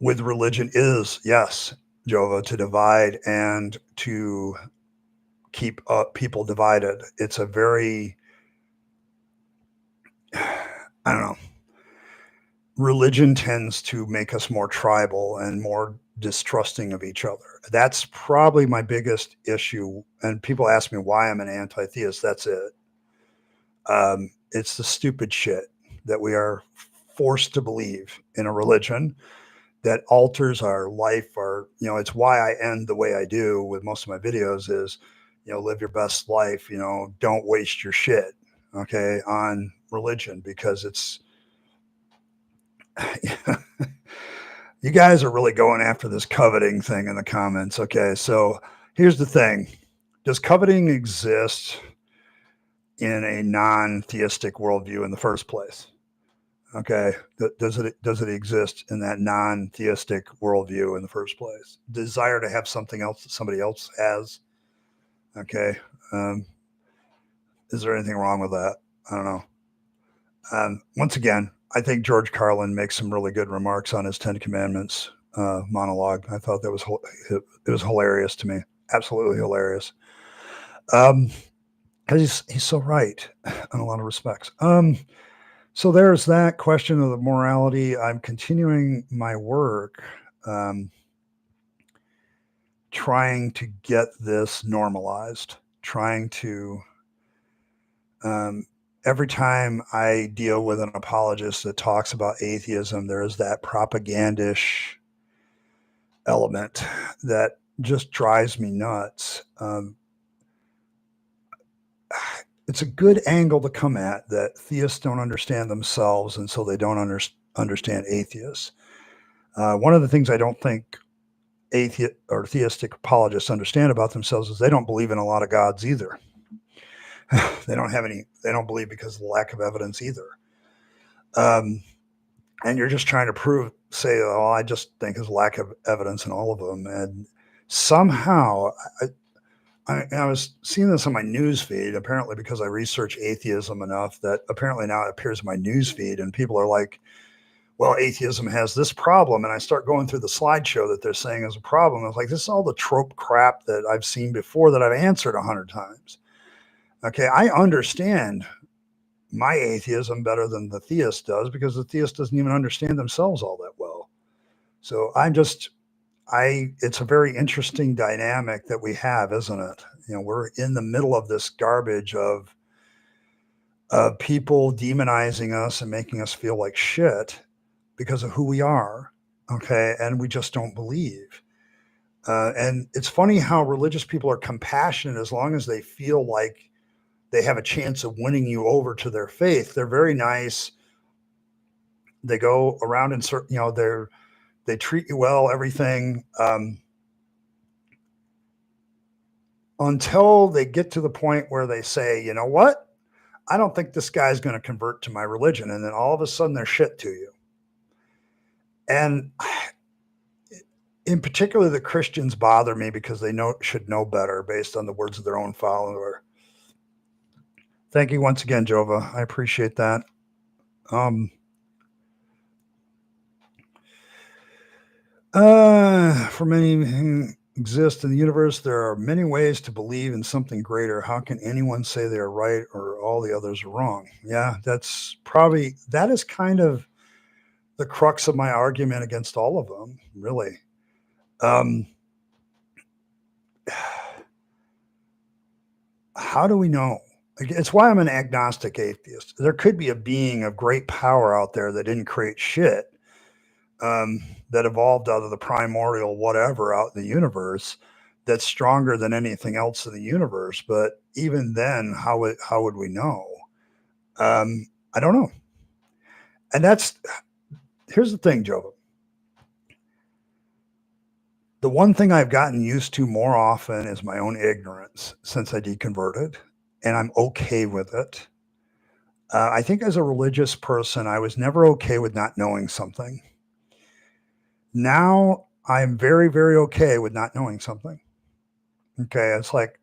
with religion is, yes, Jova, to divide and to keep people divided. It's a very, I don't know, religion tends to make us more tribal and more distrusting of each other. That's probably my biggest issue. And people ask me why I'm an anti-theist. That's it. It's the stupid shit that we are forced to believe in a religion that alters our life. It's why I end the way I do with most of my videos is, live your best life, don't waste your shit, okay, on religion, because it's, you guys are really going after this coveting thing in the comments. Okay. So here's the thing. Does coveting exist in a non-theistic worldview in the first place? Okay. Does it exist in that non-theistic worldview in the first place? Desire to have something else that somebody else has. Okay. Is there anything wrong with that? I don't know. Once again, I think George Carlin makes some really good remarks on his 10 Commandments monologue. I thought that it was hilarious to me. Absolutely hilarious. Because he's so right in a lot of respects. So there's that question of the morality. I'm continuing my work trying to get this normalized, trying to every time I deal with an apologist that talks about atheism, there is that propagandish element that just drives me nuts. It's a good angle to come at, that theists don't understand themselves, and so they don't understand atheists. One of the things I don't think atheist or theistic apologists understand about themselves is they don't believe in a lot of gods either. They don't believe because of the lack of evidence either. And you're just trying to say, oh, I just think there's a lack of evidence in all of them. And somehow I was seeing this on my news feed, apparently because I research atheism enough that apparently now it appears in my news feed, and people are like, well, atheism has this problem. And I start going through the slideshow that they're saying is a problem. I was like, this is all the trope crap that I've seen before that I've answered 100 times. Okay, I understand my atheism better than the theist does, because the theist doesn't even understand themselves all that well. So it's a very interesting dynamic that we have, isn't it? We're in the middle of this garbage of people demonizing us and making us feel like shit because of who we are. Okay. And we just don't believe. And it's funny how religious people are compassionate as long as they feel like they have a chance of winning you over to their faith. They're very nice. They go around and they treat you well, everything, until they get to the point where they say, you know what? I don't think this guy's going to convert to my religion. And then all of a sudden they're shit to you. And in particular, the Christians bother me because they should know better based on the words of their own follower. Thank you once again, Jova. I appreciate that. For many exist in the universe, there are many ways to believe in something greater. How can anyone say they are right or all the others are wrong? Yeah, that is kind of the crux of my argument against all of them, really. How do we know? It's why I'm an agnostic atheist. There could be a being of great power out there that didn't create shit, that evolved out of the primordial whatever out in the universe, that's stronger than anything else in the universe. But even then, how would we know? I don't know. And here's the thing, Joe. The one thing I've gotten used to more often is my own ignorance since I deconverted, and I'm okay with it. I think as a religious person, I was never okay with not knowing something. Now I'm very, very okay with not knowing something. Okay. It's like,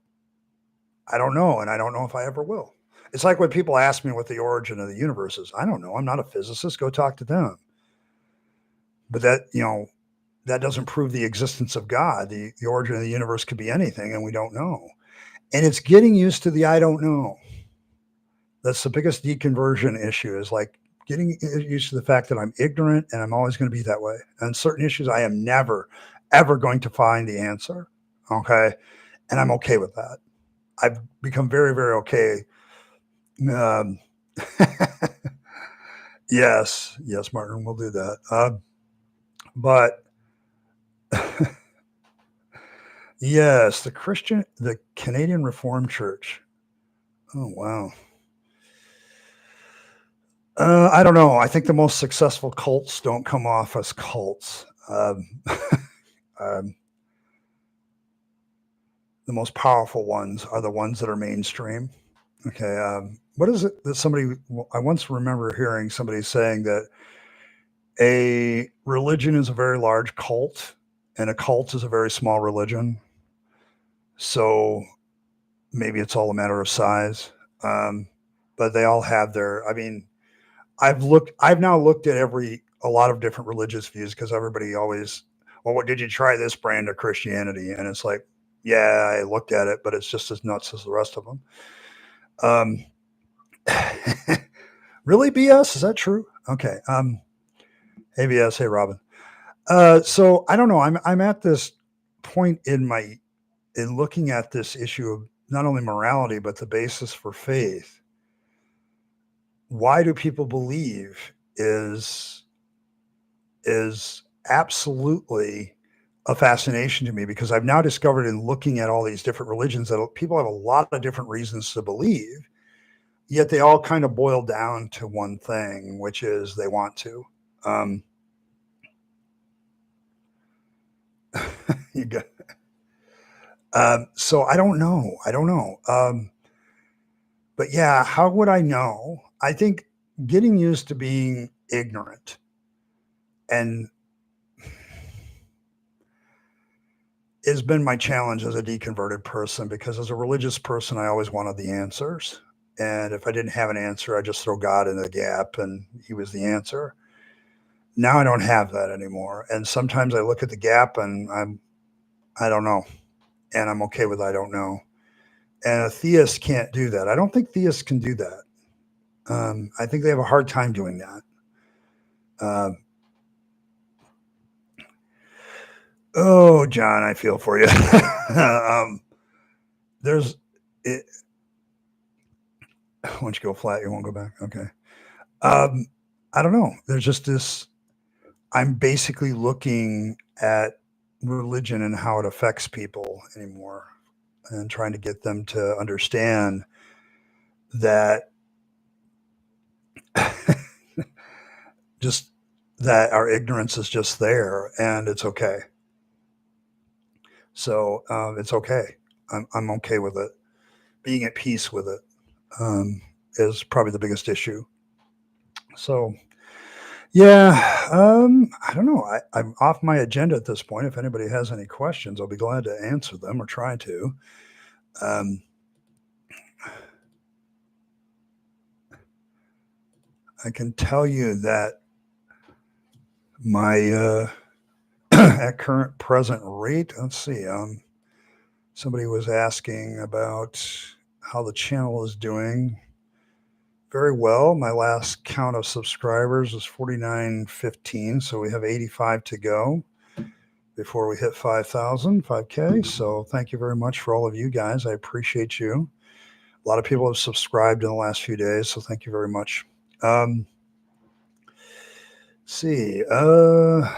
I don't know, and I don't know if I ever will. It's like when people ask me what the origin of the universe is. I don't know. I'm not a physicist. Go talk to them. But that doesn't prove the existence of God. The origin of the universe could be anything, and we don't know. And it's getting used to the I don't know. That's the biggest deconversion issue, is like getting used to the fact that I'm ignorant and I'm always going to be that way. And certain issues, I am never, ever going to find the answer. Okay. And I'm okay with that. I've become very, very okay. Um, yes, Martin, we'll do that. But yes, the Canadian Reformed Church. Oh, wow. I don't know. I think the most successful cults don't come off as cults. Um, the most powerful ones are the ones that are mainstream. Okay. What is it that I once remember hearing somebody saying that a religion is a very large cult and a cult is a very small religion. So maybe it's all a matter of size. But they all have I mean, I've now looked at a lot of different religious views, because everybody always, well, what did you try this brand of Christianity? And it's like, yeah, I looked at it, but it's just as nuts as the rest of them. Really, BS? Is that true? Okay. Hey, BS. Hey, Robin. So I don't know. I'm at this point in looking at this issue of not only morality, but the basis for faith. Why do people believe is absolutely a fascination to me, because I've now discovered in looking at all these different religions that people have a lot of different reasons to believe, yet they all kind of boil down to one thing, which is they want to. You got, so I don't know. But yeah, how would I know? I think getting used to being ignorant and has been my challenge as a deconverted person, because as a religious person, I always wanted the answers. And if I didn't have an answer, I just throw God in the gap and he was the answer. Now I don't have that anymore. And sometimes I look at the gap and I don't know. And I'm okay with I don't know. And a theist can't do that. I don't think theists can do that. I think they have a hard time doing that. Oh, John, I feel for you. There's it. Once you go flat, you won't go back. Okay. I don't know. There's just this. I'm basically looking at religion and how it affects people anymore, and trying to get them to understand that just that our ignorance is just there and it's okay. So it's okay. I'm okay with it. Being at peace with it is probably the biggest issue. So yeah, I don't know. I'm off my agenda at this point. If anybody has any questions, I'll be glad to answer them or try to. Um, I can tell you that my at current present rate, let's see. Somebody was asking about how the channel is doing. Very well. My last count of subscribers was 4915, so we have 85 to go before we hit 5,000, 5K. So thank you very much for all of you guys. I appreciate you. A lot of people have subscribed in the last few days, so thank you very much. Let's see. I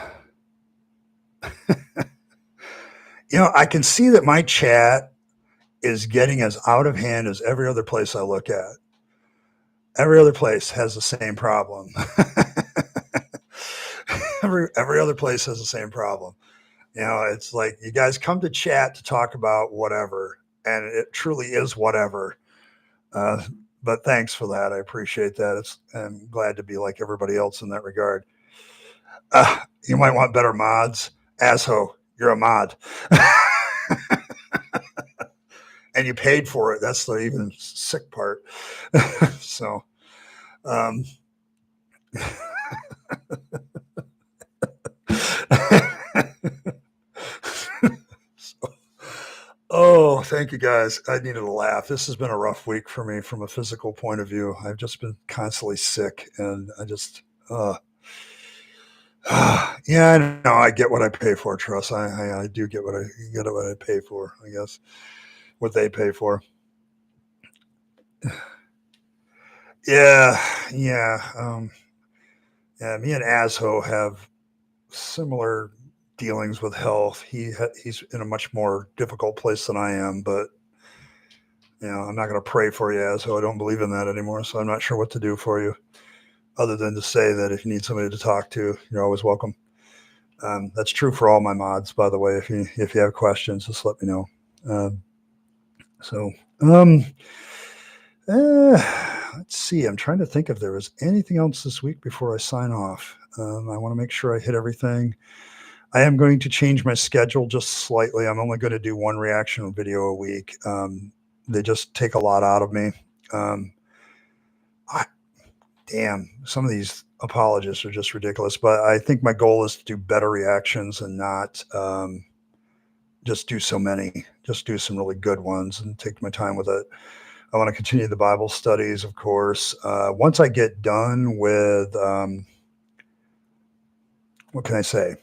can see that my chat is getting as out of hand as every other place I look at. Every other place has the same problem. every other place has the same problem. It's like you guys come to chat to talk about whatever, and it truly is whatever. But thanks for that. I appreciate that. I'm glad to be like everybody else in that regard. You might want better mods. Asshole, you're a mod. And you paid for it. That's the even sick part. So, oh, thank you guys. I needed a laugh. This has been a rough week for me from a physical point of view. I've just been constantly sick, and I just, yeah, I know. I get what I pay for. Trust. I do get what I pay for. I guess what they pay for. Yeah, yeah, yeah. Me and Asho have similar dealings with health. He's in a much more difficult place than I am, but I'm not going to pray for you, Asho. I don't believe in that anymore, so I'm not sure what to do for you, other than to say that if you need somebody to talk to, you're always welcome. That's true for all my mods, by the way. If you have questions, just let me know. Let's see. I'm trying to think if there was anything else this week before I sign off. I want to make sure I hit everything. I am going to change my schedule just slightly. I'm only going to do one reaction video a week. They just take a lot out of me. Damn, some of these apologists are just ridiculous. But I think my goal is to do better reactions and not just do so many. Just do some really good ones and take my time with it. I want to continue the Bible studies, of course. Once I get done with, what can I say?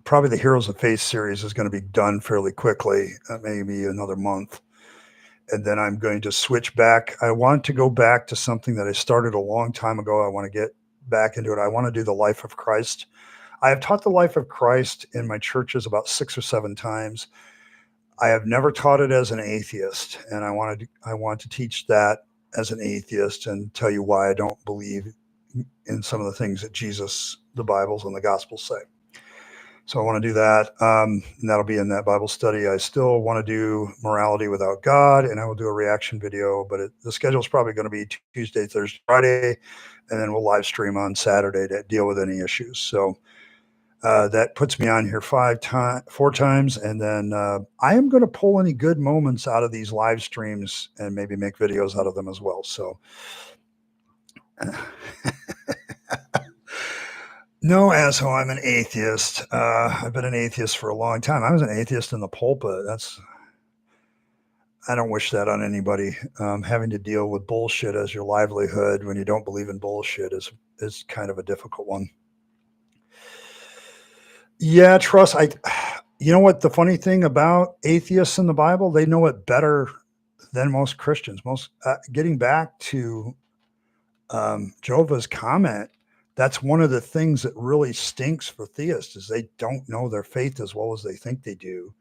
Probably the Heroes of Faith series is going to be done fairly quickly, maybe another month. And then I'm going to switch back. I want to go back to something that I started a long time ago. I want to get back into it. I want to do the life of Christ. I have taught the life of Christ in my churches about 6 or 7 times. I have never taught it as an atheist, and I want to teach that as an atheist and tell you why I don't believe in some of the things that Jesus, the Bibles, and the Gospels say. So I want to do that, and that'll be in that Bible study. I still want to do morality without God, and I will do a reaction video, but the schedule is probably going to be Tuesday, Thursday, Friday, and then we'll live stream on Saturday to deal with any issues. So that puts me on here 4 times, and then I am going to pull any good moments out of these live streams and maybe make videos out of them as well. So no, asshole, I'm an atheist. I've been an atheist for a long time. I was an atheist in the pulpit. I don't wish that on anybody. Having to deal with bullshit as your livelihood when you don't believe in bullshit is kind of a difficult one. Yeah, trust. You know what the funny thing about atheists in the Bible, they know it better than most Christians. Getting back to Jehovah's comment, that's one of the things that really stinks for theists is they don't know their faith as well as they think they do.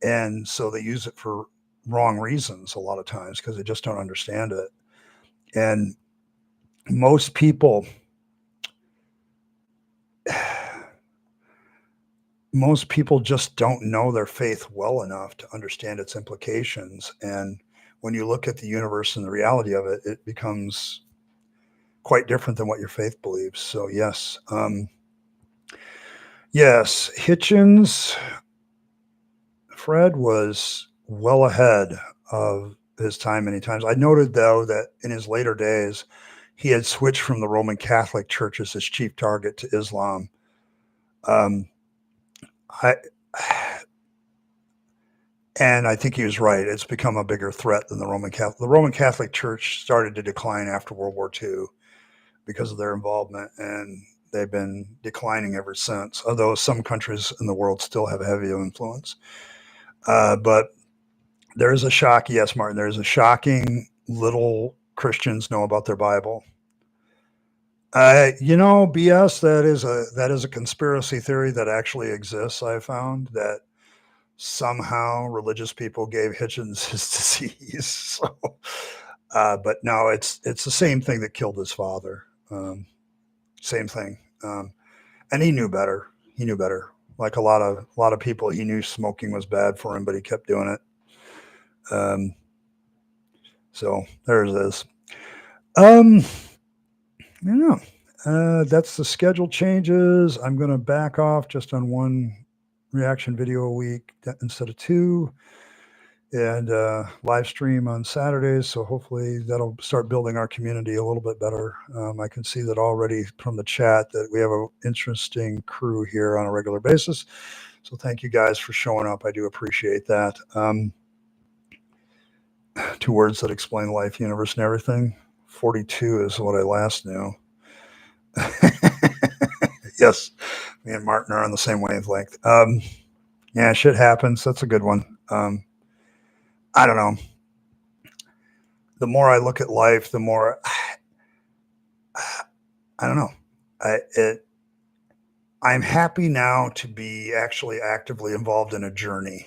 And so they use it for wrong reasons a lot of times because they just don't understand it. And most people just don't know their faith well enough to understand its implications. And when you look at the universe and the reality of it, it becomes quite different than what your faith believes. So yes. Yes, Hitchens, Fred was well ahead of his time many times. I noted, though, that in his later days, he had switched from the Roman Catholic Church as his chief target to Islam. And I think he was right. It's become a bigger threat than the Roman Catholic. The Roman Catholic Church started to decline after World War II because of their involvement, and they've been declining ever since, although some countries in the world still have heavy influence. But There is a shock. Yes, Martin, there's a shocking little Christians know about their Bible. BS. That is a conspiracy theory that actually exists. I found that somehow religious people gave Hitchens his disease. So, but no, it's the same thing that killed his father. Same thing, and he knew better. He knew better. Like a lot of people, he knew smoking was bad for him, but he kept doing it. Um, so there it is. I don't know. That's the schedule changes. I'm going to back off just on one reaction video a week instead of two, and live stream on Saturdays. So hopefully that'll start building our community a little bit better. I can see that already from the chat that we have an interesting crew here on a regular basis. So thank you guys for showing up. I do appreciate that. 2 words that explain life, universe, and everything. 42 is what I last knew. Yes, me and Martin are on the same wavelength. Yeah, shit happens. That's a good one. I don't know. The more I look at life, the more I don't know. I'm happy now to be actually actively involved in a journey,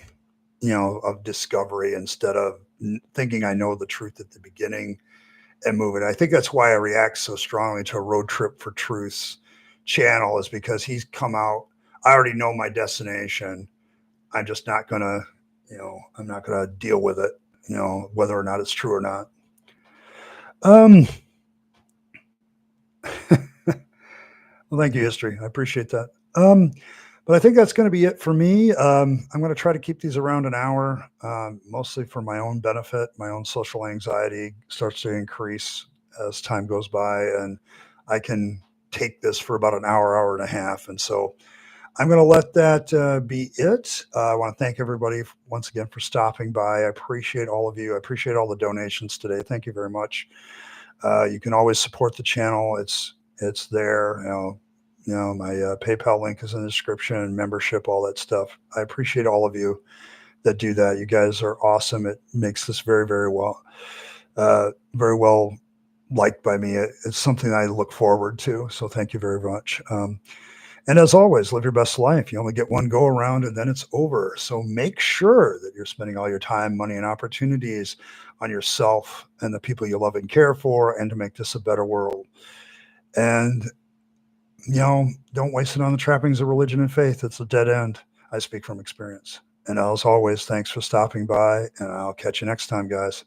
of discovery instead of thinking I know the truth at the beginning and moving. I think that's why I react so strongly to a Road Trip for Truth's channel, is because he's come out. I already know my destination. I'm just not gonna, I'm not gonna deal with it, whether or not it's true or not. Well, thank you, history. I appreciate that. But I think that's going to be it for me. I'm going to try to keep these around an hour, mostly for my own benefit. My own social anxiety starts to increase as time goes by, and I can take this for about an hour, hour and a half. And so I'm going to let that be it. I want to thank everybody once again for stopping by. I appreciate all of you. I appreciate all the donations today. Thank you very much. You can always support the channel. It's there. My PayPal link is in the description, membership, all that stuff. I appreciate all of you that do that. You guys are awesome. It makes this very, very well liked by me. It's something I look forward to. So thank you very much. And as always, live your best life. You only get one go around and then it's over. So make sure that you're spending all your time, money, and opportunities on yourself and the people you love and care for, and to make this a better world. And, don't waste it on the trappings of religion and faith. It's a dead end. I speak from experience. And as always, thanks for stopping by, and I'll catch you next time, guys.